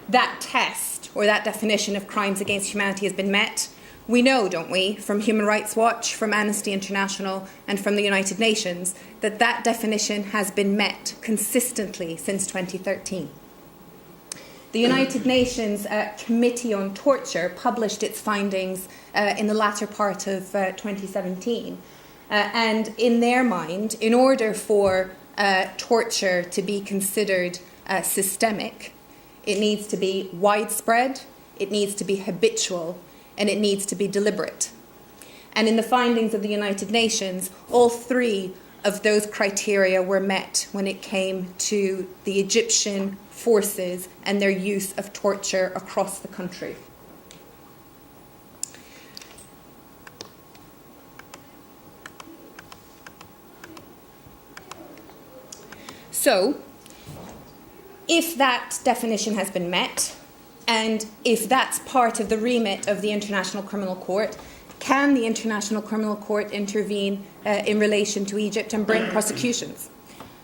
that test or that definition of crimes against humanity has been met, we know, don't we, from Human Rights Watch, from Amnesty International, and from the United Nations, that that definition has been met consistently since 2013. The United Nations Committee on Torture published its findings in the latter part of 2017. And in their mind, in order for torture to be considered systemic, it needs to be widespread, it needs to be habitual, and it needs to be deliberate. And in the findings of the United Nations, all three of those criteria were met when it came to the Egyptian forces and their use of torture across the country. So, if that definition has been met, and if that's part of the remit of the International Criminal Court, can the International Criminal Court intervene in relation to Egypt and bring prosecutions?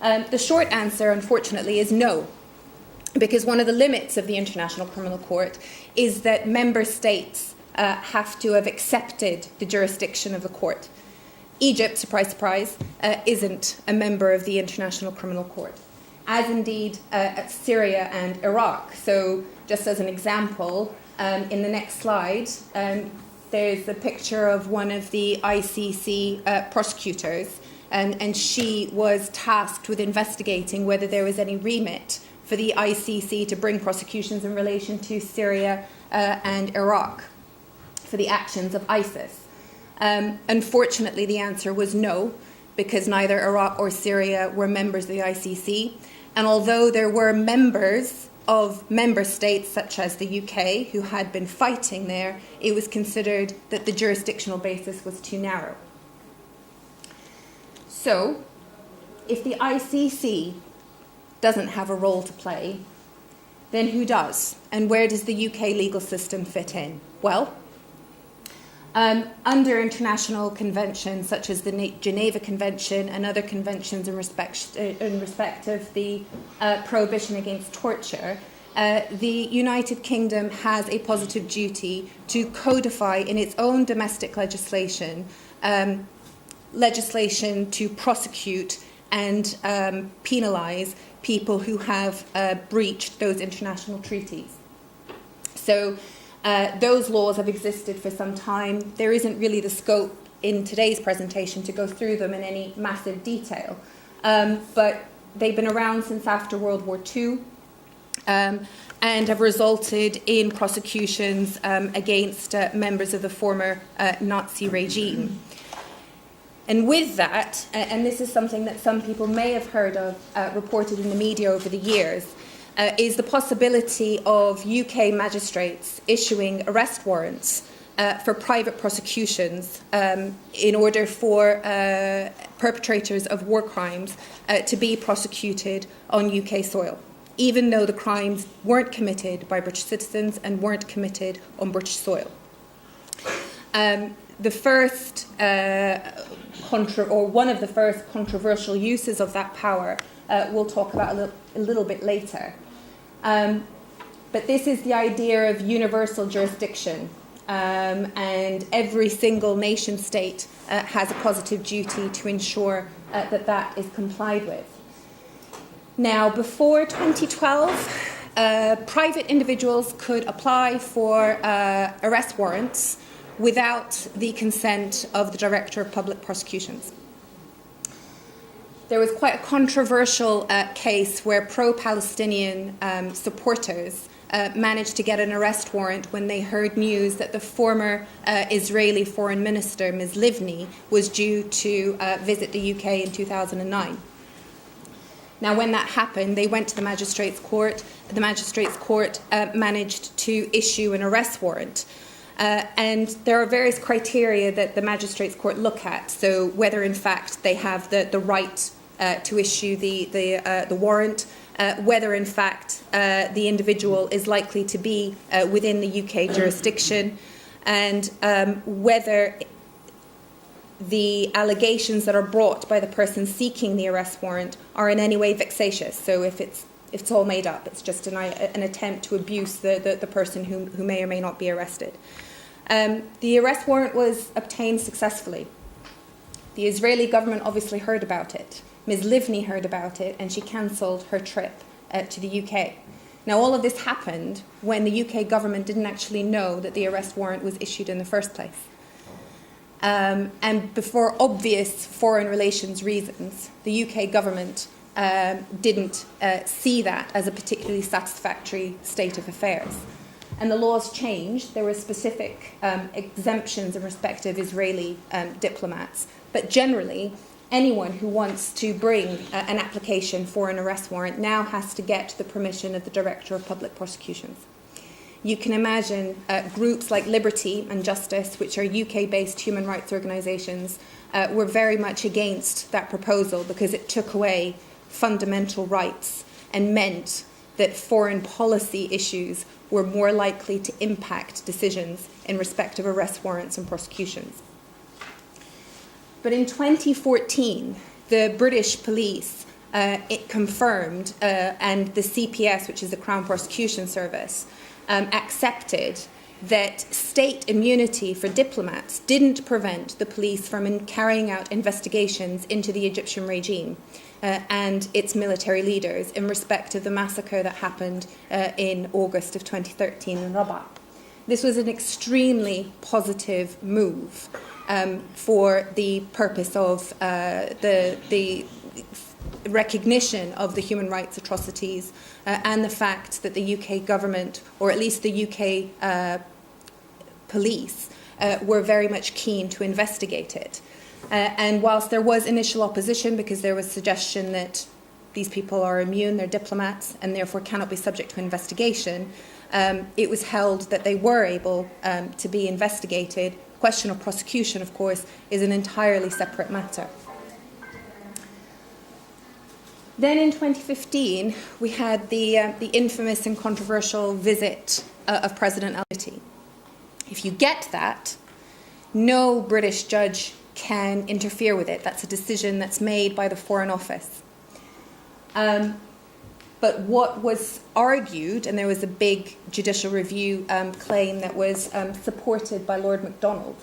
The short answer, unfortunately, is no, because one of the limits of the International Criminal Court is that member states have to have accepted the jurisdiction of the court. Egypt, surprise, surprise, isn't a member of the International Criminal Court, as indeed Syria and Iraq. So just as an example, in the next slide, there's a picture of one of the ICC prosecutors, and she was tasked with investigating whether there was any remit for the ICC to bring prosecutions in relation to Syria and Iraq for the actions of ISIS. Unfortunately, the answer was no, because neither Iraq or Syria were members of the ICC. And although there were members of member states such as the UK who had been fighting there, it was considered that the jurisdictional basis was too narrow. So, if the ICC doesn't have a role to play, then who does? And where does the UK legal system fit in? Well, under international conventions such as the Geneva Convention and other conventions in respect of the prohibition against torture, the United Kingdom has a positive duty to codify in its own domestic legislation legislation to prosecute and penalise people who have breached those international treaties. So those laws have existed for some time. There isn't really the scope in today's presentation to go through them in any massive detail, but they've been around since after World War II and have resulted in prosecutions against members of the former Nazi regime. And with that, and this is something that some people may have heard of reported in the media over the years, is the possibility of UK magistrates issuing arrest warrants for private prosecutions in order for perpetrators of war crimes to be prosecuted on UK soil. even though the crimes weren't committed by British citizens and weren't committed on British soil. The first, one of the first controversial uses of that power we'll talk about a little bit later. But this is the idea of universal jurisdiction, and every single nation state has a positive duty to ensure that is complied with. Now, before 2012, private individuals could apply for arrest warrants without the consent of the Director of Public Prosecutions. There was quite a controversial case where pro-Palestinian supporters managed to get an arrest warrant when they heard news that the former Israeli Foreign Minister, Ms. Livni, was due to visit the UK in 2009. Now, when that happened, they went to the Magistrates' Court. The Magistrates' Court managed to issue an arrest warrant. And there are various criteria that the Magistrates' Court look at. So whether, in fact, they have the right to issue the warrant, whether, in fact, the individual is likely to be within the UK jurisdiction, and whether the allegations that are brought by the person seeking the arrest warrant are in any way vexatious. So if it's all made up, it's just an attempt to abuse the person who may or may not be arrested. The arrest warrant was obtained successfully. The Israeli government obviously heard about it. Ms. Livni heard about it, and she cancelled her trip to the UK. Now, all of this happened when the UK government didn't actually know that the arrest warrant was issued in the first place. And for obvious foreign relations reasons, the UK government didn't see that as a particularly satisfactory state of affairs. And the laws changed. There were specific exemptions in respect of Israeli diplomats. But generally, anyone who wants to bring an application for an arrest warrant now has to get the permission of the Director of Public Prosecutions. You can imagine groups like Liberty and Justice, which are UK-based human rights organisations, were very much against that proposal because it took away fundamental rights and meant that foreign policy issues were more likely to impact decisions in respect of arrest warrants and prosecutions. But in 2014, the British police it confirmed, and the CPS, which is the Crown Prosecution Service, accepted that state immunity for diplomats didn't prevent the police from carrying out investigations into the Egyptian regime and its military leaders in respect of the massacre that happened in August of 2013 in Rabat. This was an extremely positive move for the purpose of the recognition of the human rights atrocities and the fact that the UK government, or at least the UK police, were very much keen to investigate it. And whilst there was initial opposition because there was suggestion that these people are immune, they're diplomats, and therefore cannot be subject to investigation, it was held that they were able to be investigated. The question of prosecution, of course, is an entirely separate matter. Then in 2015, we had the infamous and controversial visit of President Al-Sisi. If you get that, no British judge can interfere with it. That's a decision that's made by the Foreign Office. But what was argued, and there was a big judicial review claim that was supported by Lord MacDonald,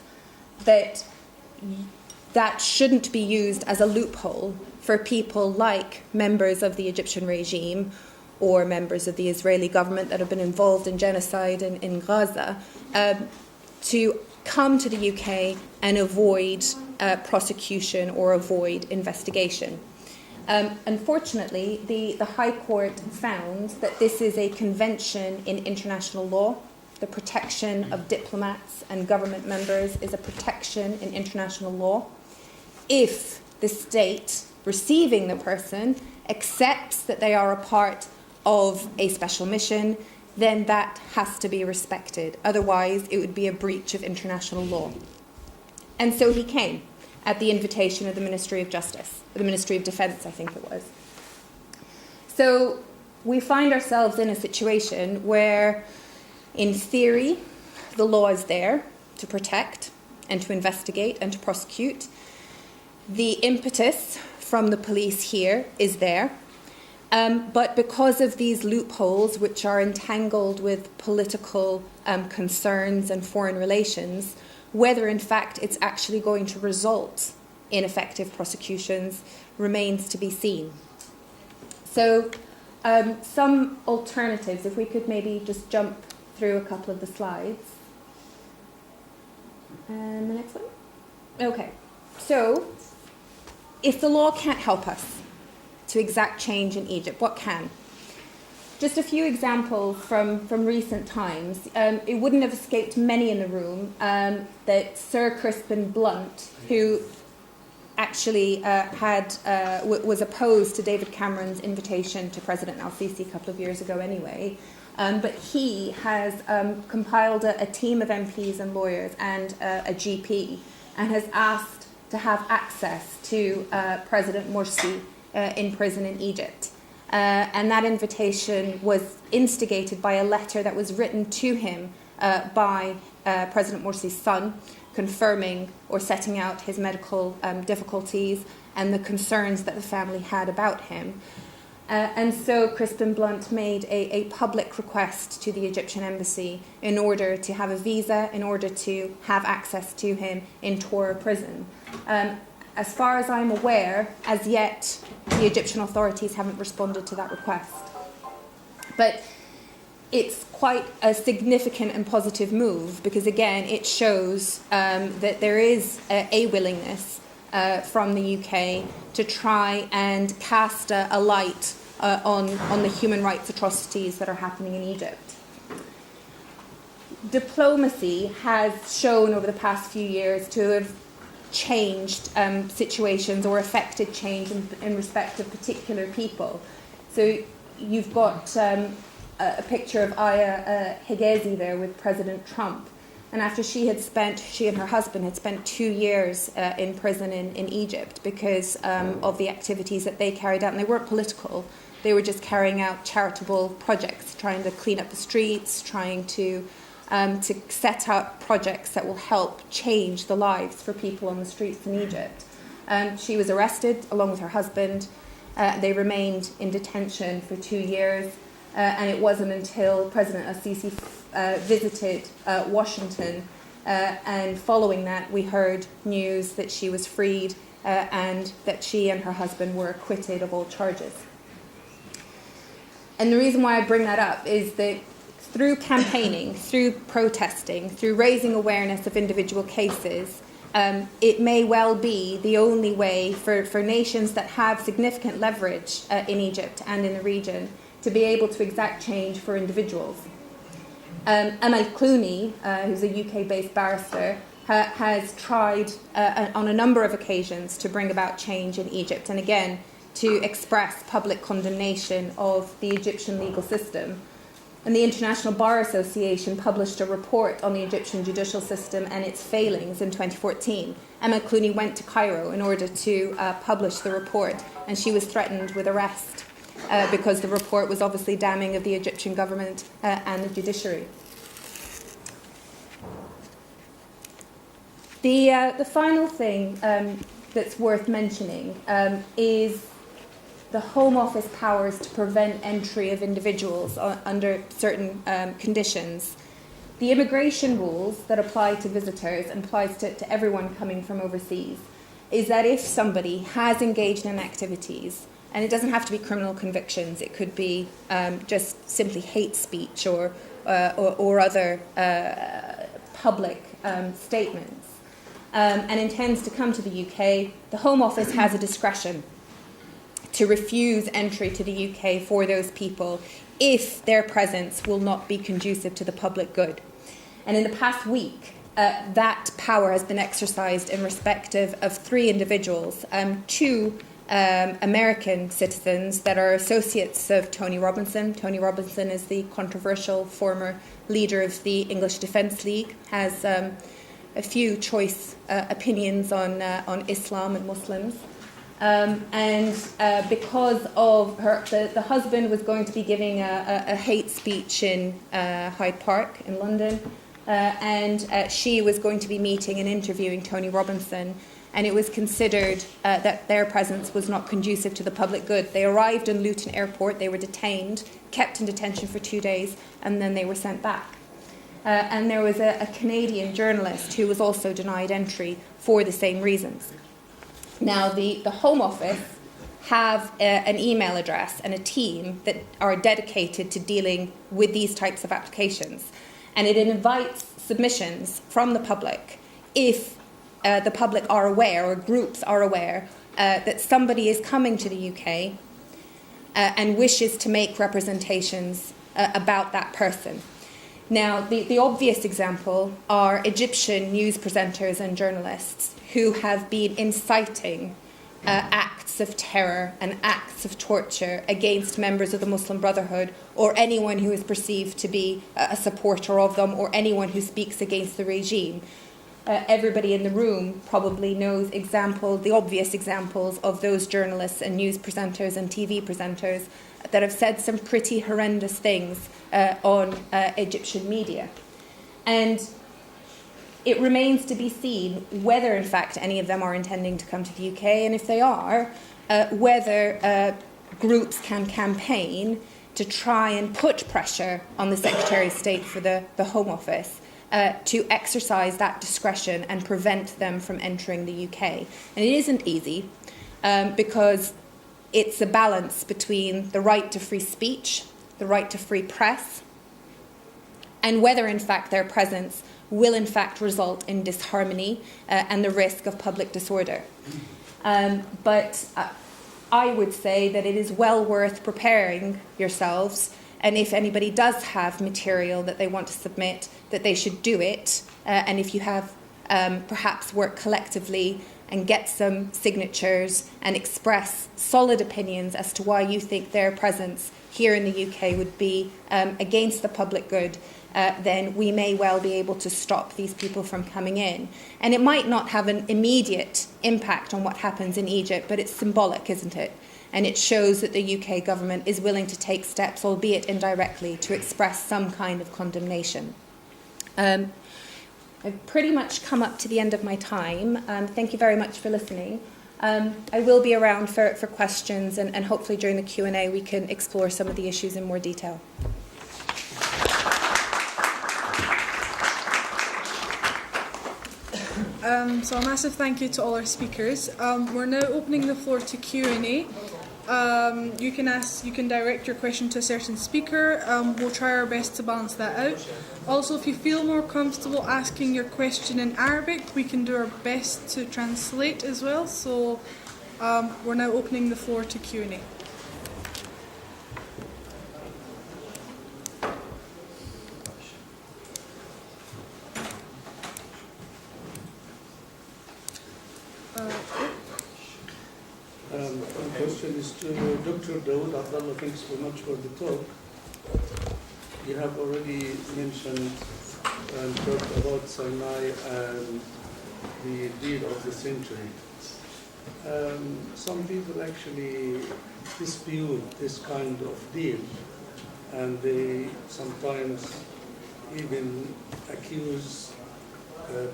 that shouldn't be used as a loophole for people like members of the Egyptian regime or members of the Israeli government that have been involved in genocide in Gaza to come to the UK and avoid prosecution or avoid investigation. Unfortunately, the High Court found that this is a convention in international law. The protection of diplomats and government members is a protection in international law. If the state receiving the person accepts that they are a part of a special mission, then that has to be respected. Otherwise, it would be a breach of international law. And so he came at the invitation of the Ministry of Justice, or the Ministry of Defence, I think it was. So we find ourselves in a situation where, in theory, the law is there to protect and to investigate and to prosecute. The impetus from the police here is there. But because of these loopholes, which are entangled with political concerns and foreign relations, whether in fact it's actually going to result in effective prosecutions remains to be seen. So some alternatives, if we could maybe just jump through a couple of the slides. And the next one. Okay, so if the law can't help us to exact change in Egypt, what can? Just a few examples from recent times. It wouldn't have escaped many in the room that Sir Crispin Blunt, who actually was opposed to David Cameron's invitation to President al-Sisi a couple of years ago anyway, but he has compiled a team of MPs and lawyers and a GP and has asked to have access to President Morsi in prison in Egypt. And that invitation was instigated by a letter that was written to him by President Morsi's son, confirming or setting out his medical difficulties and the concerns that the family had about him. And so Crispin Blunt made a public request to the Egyptian embassy in order to have a visa, in order to have access to him in Tora prison. As far as I'm aware, as yet, the Egyptian authorities haven't responded to that request. But it's quite a significant and positive move because, again, it shows that there is a willingness from the UK to try and cast a light on the human rights atrocities that are happening in Egypt. Diplomacy has shown over the past few years to have changed situations or affected change in respect of particular people. So you've got a picture of Aya Hegezi there with President Trump. And after she and her husband had spent 2 years in prison in Egypt because of the activities that they carried out. And they weren't political. They were just carrying out charitable projects, trying to clean up the streets, trying to set up projects that will help change the lives for people on the streets in Egypt. She was arrested along with her husband. They remained in detention for 2 years. And it wasn't until President al-Sisi visited Washington and following that we heard news that she was freed and that she and her husband were acquitted of all charges. And the reason why I bring that up is that through campaigning, through protesting, through raising awareness of individual cases, it may well be the only way for nations that have significant leverage in Egypt and in the region to be able to exact change for individuals. Amal Clooney, who's a UK-based barrister, has tried on a number of occasions to bring about change in Egypt and again to express public condemnation of the Egyptian legal system. And the International Bar Association published a report on the Egyptian judicial system and its failings in 2014. Emma Clooney went to Cairo in order to publish the report, and she was threatened with arrest because the report was obviously damning of the Egyptian government and the judiciary. The final thing that's worth mentioning is the Home Office powers to prevent entry of individuals under certain conditions. The immigration rules that apply to visitors and applies to everyone coming from overseas is that if somebody has engaged in activities, and it doesn't have to be criminal convictions, it could be just simply hate speech or other public statements, and intends to come to the UK, the Home Office has a discretion to refuse entry to the UK for those people if their presence will not be conducive to the public good. And in the past week, that power has been exercised in respect of 3 individuals, 2 American citizens that are associates of Tony Robinson. Tony Robinson is the controversial former leader of the English Defence League, has a few choice opinions on Islam and Muslims. Because of the husband was going to be giving a hate speech in Hyde Park in London, and she was going to be meeting and interviewing Tony Robinson, and it was considered that their presence was not conducive to the public good. They arrived in Luton Airport, they were detained, kept in detention for 2 days, and then they were sent back. And there was a Canadian journalist who was also denied entry for the same reasons. Now, the Home Office have an email address and a team that are dedicated to dealing with these types of applications. And it invites submissions from the public if the public are aware, or groups are aware, that somebody is coming to the UK and wishes to make representations about that person. Now, the obvious example are Egyptian news presenters and journalists who have been inciting acts of terror and acts of torture against members of the Muslim Brotherhood or anyone who is perceived to be a supporter of them or anyone who speaks against the regime. Everybody in the room probably knows the obvious examples of those journalists and news presenters and TV presenters that have said some pretty horrendous things on Egyptian media. And it remains to be seen whether, in fact, any of them are intending to come to the UK, and if they are, whether groups can campaign to try and put pressure on the Secretary of State for the Home Office to exercise that discretion and prevent them from entering the UK. And it isn't easy because it's a balance between the right to free speech, the right to free press, and whether, in fact, their presence will in fact result in disharmony and the risk of public disorder. But I would say that it is well worth preparing yourselves, and if anybody does have material that they want to submit, that they should do it. And if you have perhaps work collectively and get some signatures and express solid opinions as to why you think their presence here in the UK would be against the public good, then we may well be able to stop these people from coming in. And it might not have an immediate impact on what happens in Egypt, but it's symbolic, isn't it? And it shows that the UK government is willing to take steps, albeit indirectly, to express some kind of condemnation. I've pretty much come up to the end of my time. Thank you very much for listening. I will be around for questions, and hopefully during the Q&A we can explore some of the issues in more detail. So a massive thank you to all our speakers. We're now opening the floor to Q&A. You can direct your question to a certain speaker. We'll try our best to balance that out. Also, if you feel more comfortable asking your question in Arabic, we can do our best to translate as well. So we're now opening the floor to Q&A. My question is to Dr. Daud Abdullah. Thanks so much for the talk. You have already mentioned and talked about Sinai and the deal of the century. Some people actually dispute this kind of deal, and they sometimes even accuse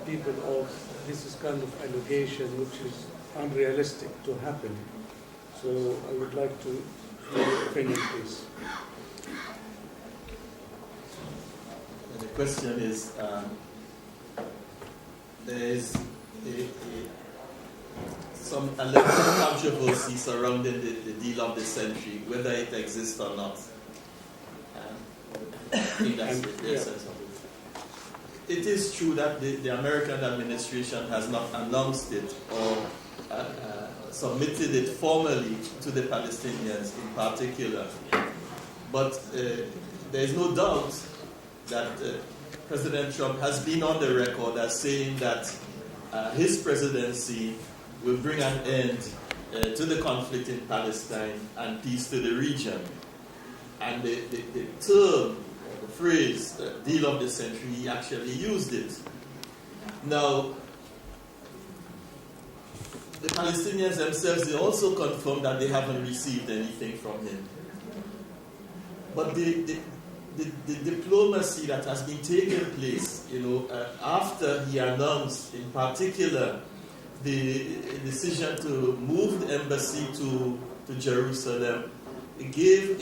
people of this is kind of allegation which is unrealistic to happen. So I would like to hear your opinion, please. The question is, there is some little controversy surrounding the deal of the century, whether it exists or not. I think that's the essence of it. It is true that the American administration has not announced it or submitted it formally to the Palestinians in particular. But there is no doubt that President Trump has been on the record as saying that his presidency will bring an end to the conflict in Palestine and peace to the region. And the term, the phrase, deal of the century, he actually used it. Now, the Palestinians themselves, they also confirm that they haven't received anything from him. But the diplomacy that has been taking place, after he announced, in particular, the decision to move the embassy to Jerusalem, it gave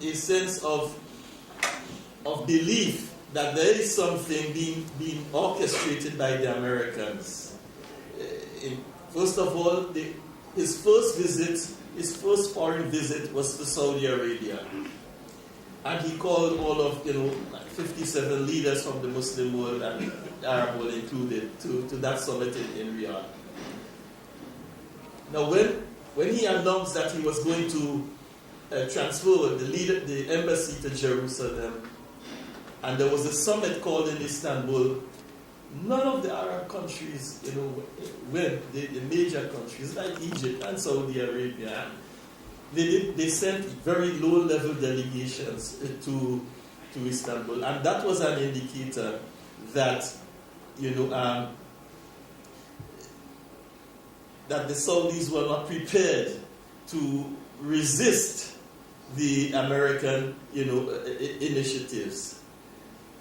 a sense of belief that there is something being orchestrated by the Americans. First of all, his first foreign visit was to Saudi Arabia. And he called all of, 57 leaders from the Muslim world and the Arab world included to that summit in Riyadh. Now, when he announced that he was going to transfer the embassy to Jerusalem, and there was a summit called in Istanbul, none of the Arab countries, went, the major countries like Egypt and Saudi Arabia. They sent very low-level delegations to Istanbul, and that was an indicator that, that the Saudis were not prepared to resist the American, initiatives.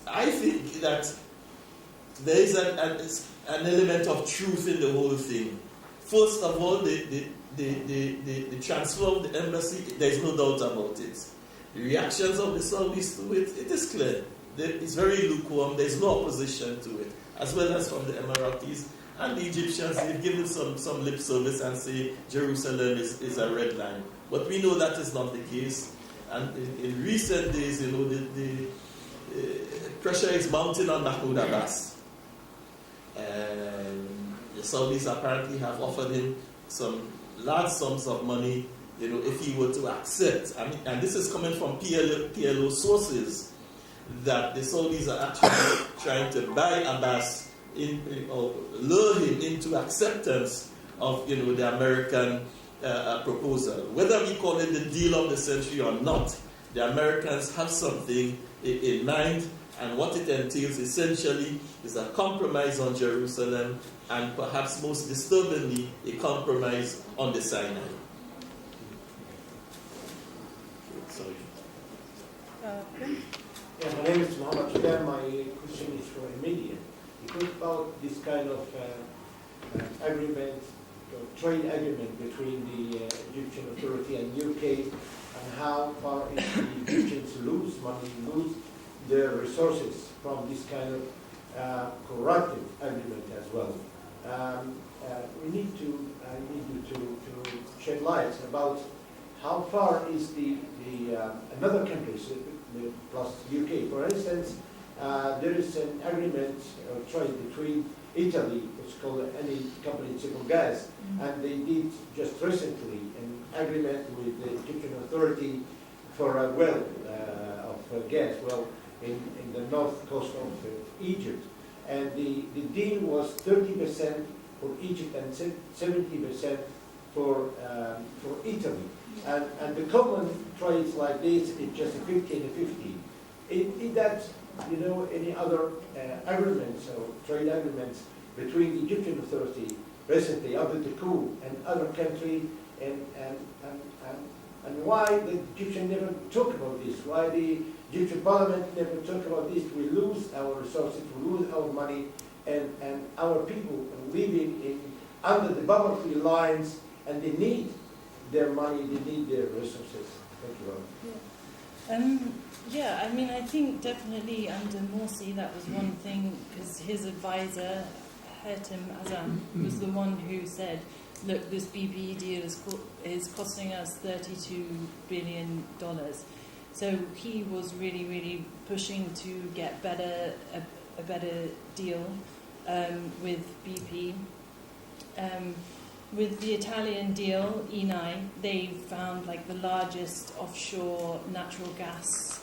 I think that there is an element of truth in the whole thing. First of all, the transfer of the embassy, there is no doubt about it. The reactions of the Saudis to it is clear. It's very lukewarm. There is no opposition to it, as well as from the Emiratis and the Egyptians. They've given some lip service and say Jerusalem is a red line. But we know that is not the case. And in recent days, the pressure is mounting on Mahmoud Abbas. The Saudis apparently have offered him some large sums of money, if he were to accept. And this is coming from PLO sources, that the Saudis are actually trying to buy Abbas or lure him into acceptance of, the American proposal. Whether we call it the deal of the century or not, the Americans have something in mind, and what it entails essentially is a compromise on Jerusalem, and perhaps most disturbingly, a compromise on the Sinai. Sorry. Yeah, my name is Mohammed Sudan. My question is for Amelia. You talk about this kind of agreement, trade agreement between the Egyptian authority and UK, and how far is the Egyptians lose money, lose their resources from this kind of corruptive agreement as well. I need you to shed light about how far is the another countries plus UK. For instance, there is an agreement or trade between Italy, which is called any company Civil Gas, and they did just recently an agreement with the Egyptian authority for a well of gas well in the north coast of Egypt. And the deal was 30% for Egypt and 70% for Italy. And the common trades like this, it's just a 50 and a 50. Is that, any other agreements or trade agreements between the Egyptian authority recently after the coup and other countries, and why the Egyptian never talk about this? Why the Egyptian parliament never talk about this? We lose our resources, we lose our money, and our people are living under the poverty lines, and they need their money, they need their resources. Thank you. I think definitely under Morsi that was one thing, because his advisor, Hatem Azam, was the one who said, look, this BP deal is costing us $32 billion. So he was really, really pushing to get a better deal with BP. With the Italian deal, Eni, they found the largest offshore natural gas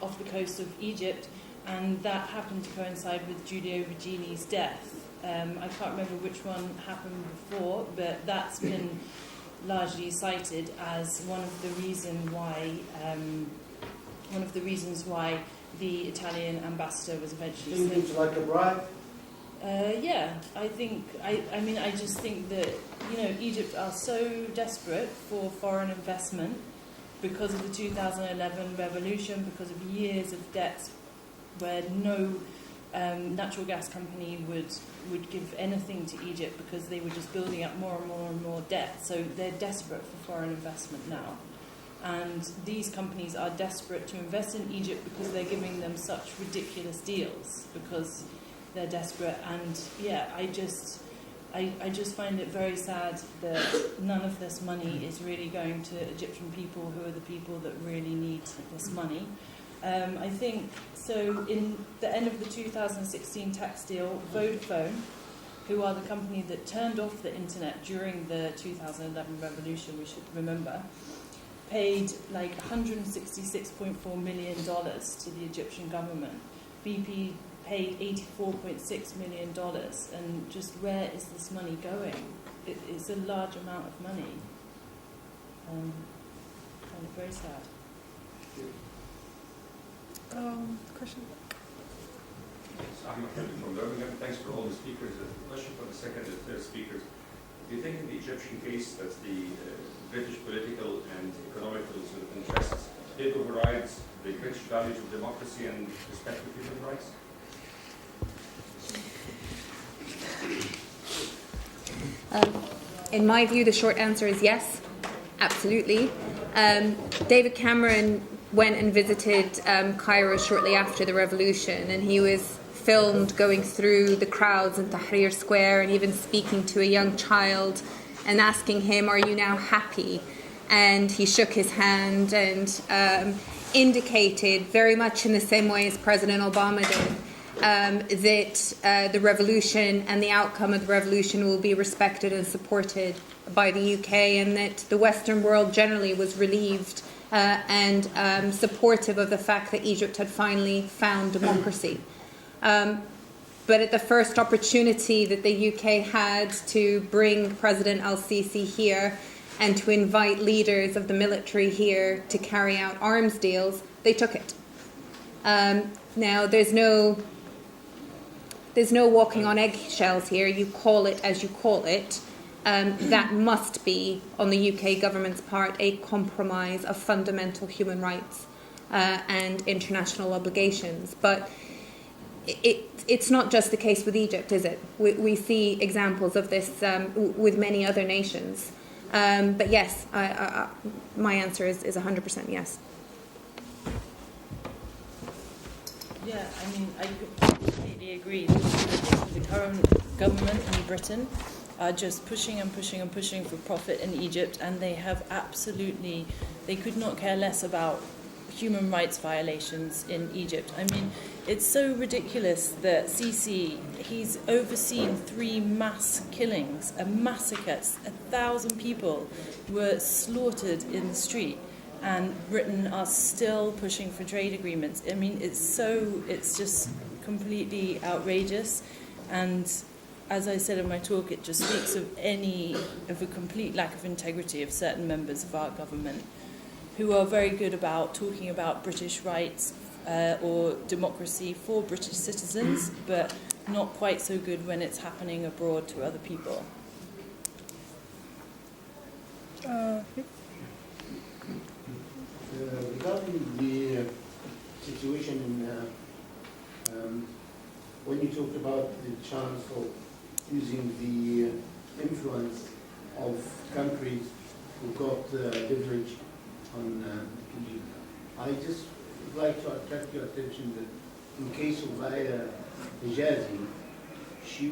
off the coast of Egypt, and that happened to coincide with Giulio Regini's death. I can't remember which one happened before, but that's been largely cited as one of the reasons why the Italian ambassador was eventually think it's like a bribe? Yeah, I mean, I just think that, Egypt are so desperate for foreign investment because of the 2011 revolution, because of years of debt where no natural gas company would give anything to Egypt because they were just building up more and more and more debt. So they're desperate for foreign investment now. And these companies are desperate to invest in Egypt because they're giving them such ridiculous deals because they're desperate. And yeah, I just find it very sad that none of this money is really going to Egyptian people who are the people that really need this money. I think, so in the end of the 2016 tax deal, Vodafone, who are the company that turned off the internet during the 2011 revolution, we should remember, paid like $166.4 million to the Egyptian government. BP paid $84.6 million, and just where is this money going? It's a large amount of money. Kind of very sad. Question? I'm from Birmingham. Thanks for all the speakers. A question for the second and third speakers. Do you think in the Egyptian case that the British political and economical sort of interests did override the British values of democracy and respect for human rights? In my view, the short answer is yes, absolutely. David Cameron went and visited Cairo shortly after the revolution, and he was filmed going through the crowds in Tahrir Square and even speaking to a young child and asking him, "Are you now happy?" And he shook his hand and indicated, very much in the same way as President Obama did, that the revolution and the outcome of the revolution will be respected and supported by the UK, and that the Western world generally was relieved and supportive of the fact that Egypt had finally found democracy. But at the first opportunity that the UK had to bring President al-Sisi here and to invite leaders of the military here to carry out arms deals, they took it. Now, there's no walking on eggshells here. You call it as you call it. That must be, on the UK government's part, a compromise of fundamental human rights and international obligations. But it's not just the case with Egypt, is it? We see examples of this with many other nations. But yes, my answer is 100% yes. Yeah, I mean, I completely agree. The current government in Britain are just pushing and pushing and pushing for profit in Egypt, and they could not care less about human rights violations in Egypt. I mean, it's so ridiculous that Sisi, he's overseen 3 mass killings, a massacre, 1,000 people were slaughtered in the street, and Britain are still pushing for trade agreements. I mean, it's just completely outrageous, and as I said in my talk, it just speaks of a complete lack of integrity of certain members of our government who are very good about talking about British rights or democracy for British citizens, but not quite so good when it's happening abroad to other people. Regarding the situation in, when you talked about the chance of using the influence of countries who got leverage on Egypt, I just would like to attract your attention that in case of Aya Hijazi, she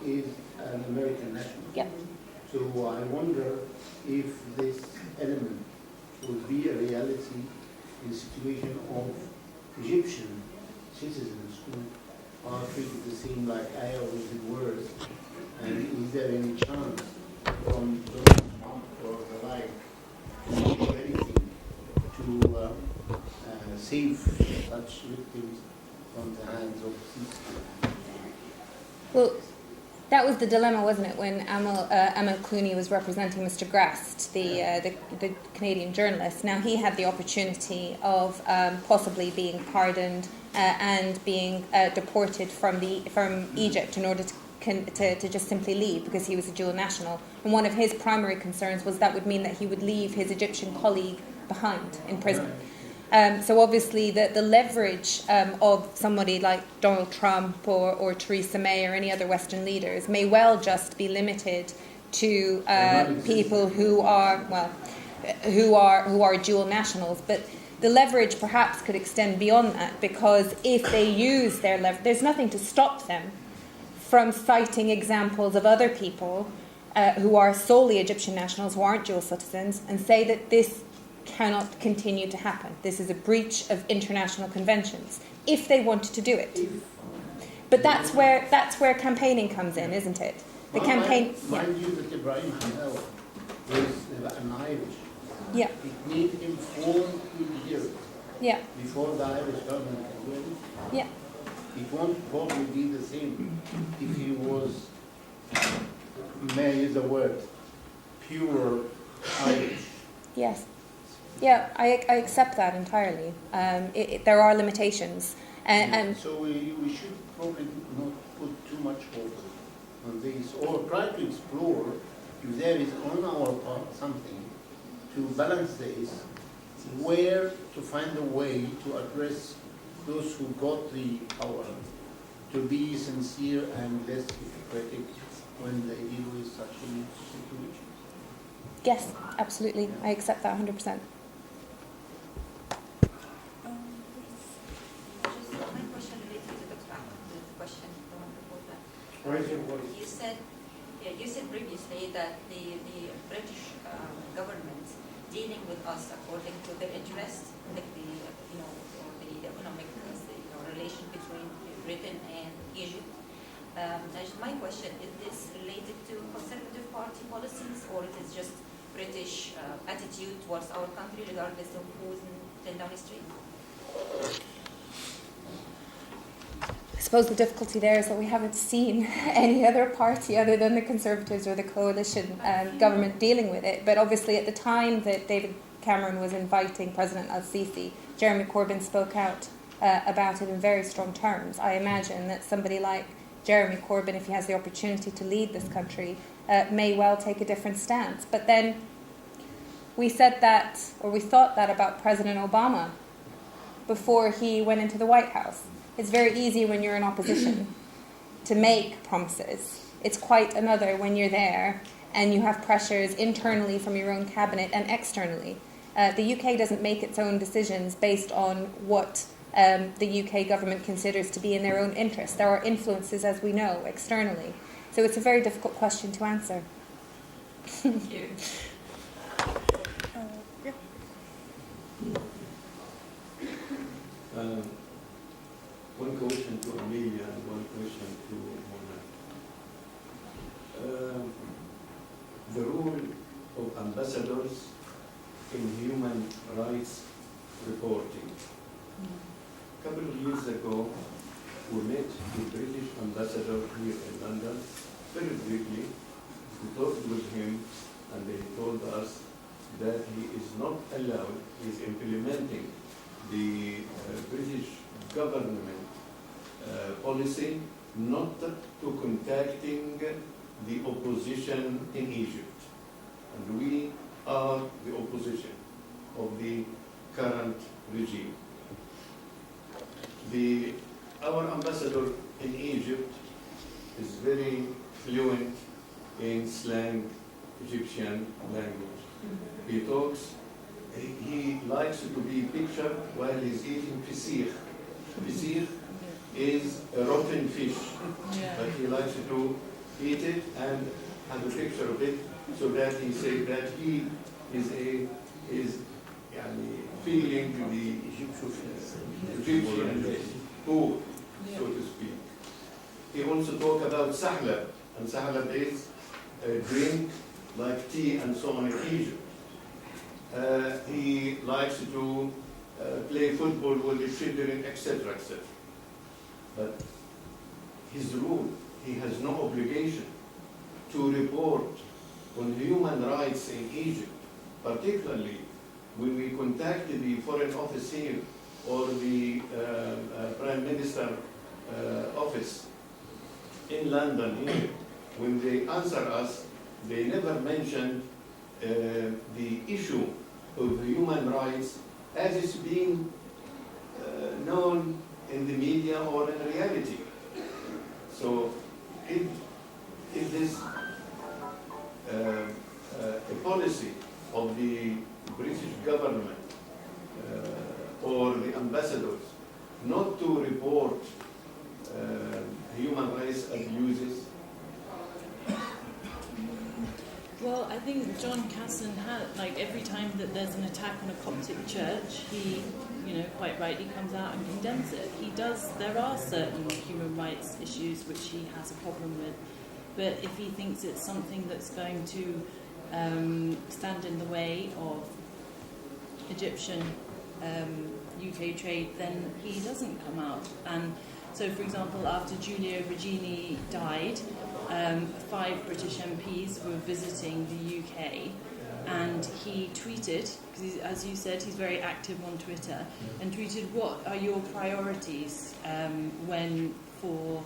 is an American national. Yeah. So I wonder if this element will be a reality in the situation of Egyptian citizens who are treated the same like Aya or even worse. And is there any chance from Donald Trump or the like to do anything to save such victims from the hands of Sisi? Well, That was the dilemma, wasn't it, when Emil Clooney was representing Mr. Grast, the Canadian journalist. Now, he had the opportunity of possibly being pardoned and being deported from Egypt in order to just simply leave because he was a dual national. And one of his primary concerns was that would mean that he would leave his Egyptian colleague behind in prison. So obviously the leverage of somebody like Donald Trump or Theresa May or any other Western leaders may well just be limited to people who are dual nationals. But the leverage perhaps could extend beyond that, because if they use their leverage, there's nothing to stop them from citing examples of other people who are solely Egyptian nationals, who aren't dual citizens, and say that this cannot continue to happen. This is a breach of international conventions, if they wanted to do it. But that's where campaigning comes in, isn't it? The campaign. Mind you that Ibrahim Hamel was an Irish. Yeah. It made him 4 good years. Yeah. Before the Irish government can do anything. Yeah. It won't probably be the same if he was, may I use the word, pure Irish. Yes. Yeah, I accept that entirely. There are limitations. So we should probably not put too much hope on this, or try to explore if there is on our part something to balance this, where to find a way to address those who got the power to be sincere and less hypocritic when they deal with such a situation. Yes, absolutely. I accept that 100%. You said previously that the British government dealing with us according to their interests, like the economic relation between Britain and Egypt. My question, is this related to Conservative Party policies, or it is just British attitude towards our country regardless of who's in 10 Downing Street? I suppose the difficulty there is that we haven't seen any other party other than the Conservatives or the coalition government dealing with it. But obviously at the time that David Cameron was inviting President al-Sisi, Jeremy Corbyn spoke out about it in very strong terms. I imagine that somebody like Jeremy Corbyn, if he has the opportunity to lead this country, may well take a different stance. But then we said that, or we thought that about President Obama before he went into the White House. It's very easy when you're in opposition to make promises. It's quite another when you're there and you have pressures internally from your own cabinet and externally. The UK doesn't make its own decisions based on what the UK government considers to be in their own interest. There are influences, as we know, externally. So it's a very difficult question to answer. Thank you. One question to Amelia and one question to Mona. The role of ambassadors in human rights reporting. A couple of years ago, we met the British ambassador here in London very briefly. We talked with him and he told us that he is not allowed, he is implementing the British government policy not to contacting the opposition in Egypt. And we are the opposition of the current regime. Our ambassador in Egypt is very fluent in slang Egyptian language. He talks, he likes to be pictured while he's eating pisir. Pisir is a rotten fish, but he likes to eat it and have a picture of it so that he says that he is feeling to the Egyptian food, so to speak. He also talks about sahlab, and sahlab is a drink like tea and so on in Egypt. He likes to play football with the children, etc., etc. But his rule he has no obligation to report on human rights in Egypt, particularly when we contacted the Foreign Office here or the Prime Minister office in London here. When they answer us, they never mention the issue of human rights as it's being known in the media or in reality. So if this a policy of the British government or the ambassadors not to report human rights abuses? Well, I think John Casson had, like, every time that there's an attack on a Coptic church, he, quite rightly comes out and condemns it. There are certain human rights issues which he has a problem with, but if he thinks it's something that's going to stand in the way of Egyptian UK trade, then he doesn't come out. And so, for example, after Giulio Regini died, 5 British MPs were visiting the UK, and he tweeted, because as you said, he's very active on Twitter, and tweeted, what are your priorities when for,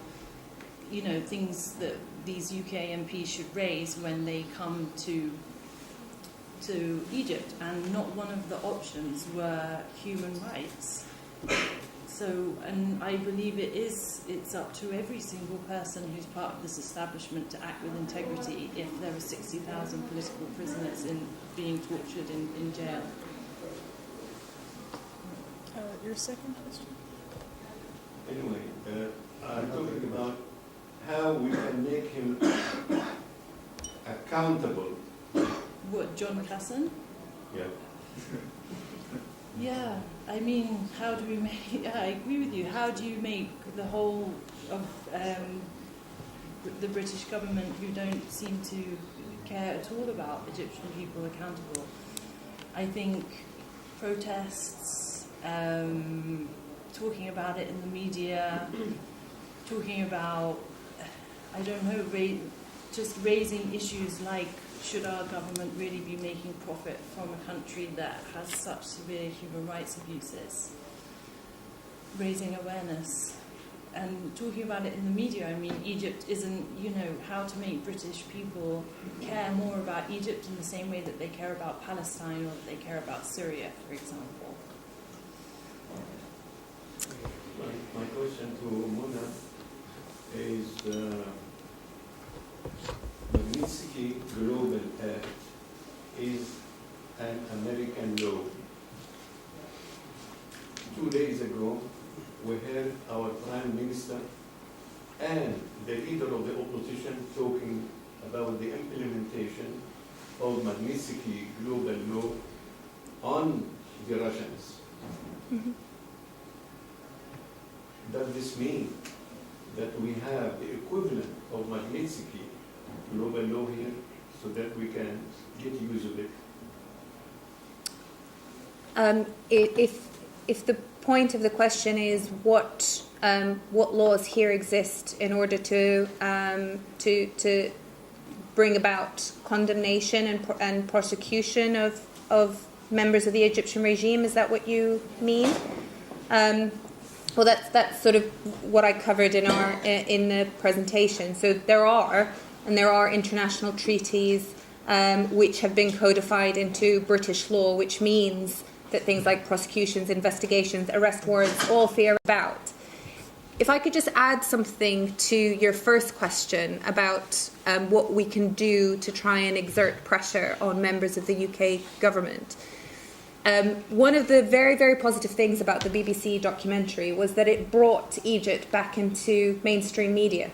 things that these UK MPs should raise when they come to Egypt, and not one of the options were human rights. So, and I believe it's up to every single person who's part of this establishment to act with integrity if there are 60,000 political prisoners being tortured in jail. Your second question? Anyway, I'm talking about how we can make him accountable. What, John Casson? Yeah. Yeah, I mean, how do we make... I agree with you. How do you make the whole of the British government, who don't seem to care at all about Egyptian people, accountable? I think protests, talking about it in the media, talking about, I don't know, just raising issues like, should our government really be making profit from a country that has such severe human rights abuses? Raising awareness and talking about it in the media. I mean, Egypt isn't, how to make British people care more about Egypt in the same way that they care about Palestine or that they care about Syria, for example. My question to Mona is Magnitsky Global Act is an American law. 2 days ago, we heard our Prime Minister and the leader of the opposition talking about the implementation of Magnitsky Global Law on the Russians. Mm-hmm. Does this mean that we have the equivalent of Magnitsky Global Law here so that we can get use of it? If the point of the question is what laws here exist in order to bring about condemnation and prosecution of members of the Egyptian regime, is that what you mean? Well, that's sort of what I covered in the presentation. So there are international treaties which have been codified into British law, which means that things like prosecutions, investigations, arrest warrants, all fear about. If I could just add something to your first question about what we can do to try and exert pressure on members of the UK government. One of the very, very positive things about the BBC documentary was that it brought Egypt back into mainstream media,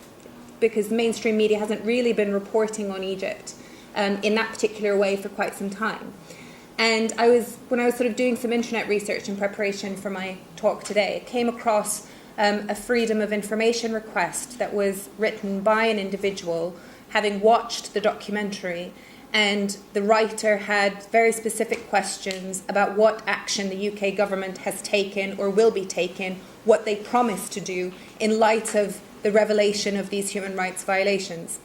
because mainstream media hasn't really been reporting on Egypt in that particular way for quite some time. And when I was sort of doing some internet research in preparation for my talk today, I came across a freedom of information request that was written by an individual having watched the documentary, and the writer had very specific questions about what action the UK government has taken or will be taken, what they promise to do in light of the revelation of these human rights violations.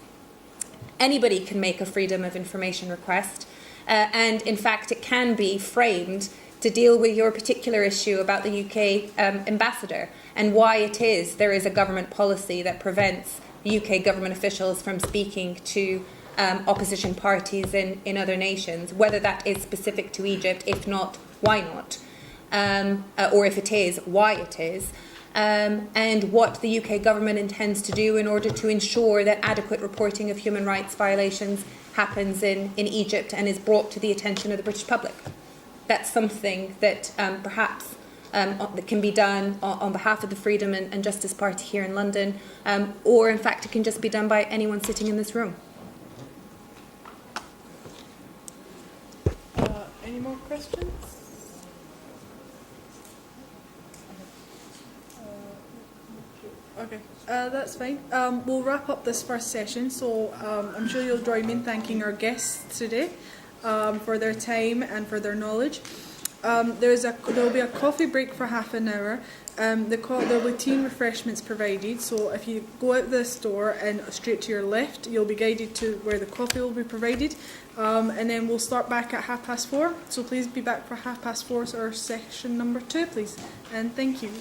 Anybody can make a freedom of information request, and in fact it can be framed to deal with your particular issue about the UK ambassador and why it is there is a government policy that prevents UK government officials from speaking to opposition parties in other nations, whether that is specific to Egypt, if not, why not, or if it is, why it is, and what the UK government intends to do in order to ensure that adequate reporting of human rights violations happens in Egypt and is brought to the attention of the British public. That's something that perhaps that can be done on behalf of the Freedom and Justice Party here in London, or in fact it can just be done by anyone sitting in this room. Any more questions? Okay, that's fine. We'll wrap up this first session, so I'm sure you'll join me in thanking our guests today for their time and for their knowledge. There'll be a coffee break for half an hour. There'll be tea and refreshments provided, so if you go out this door and straight to your left, you'll be guided to where the coffee will be provided, and then we'll start back at 4:30, so please be back for 4:30 or session number 2, please, and thank you.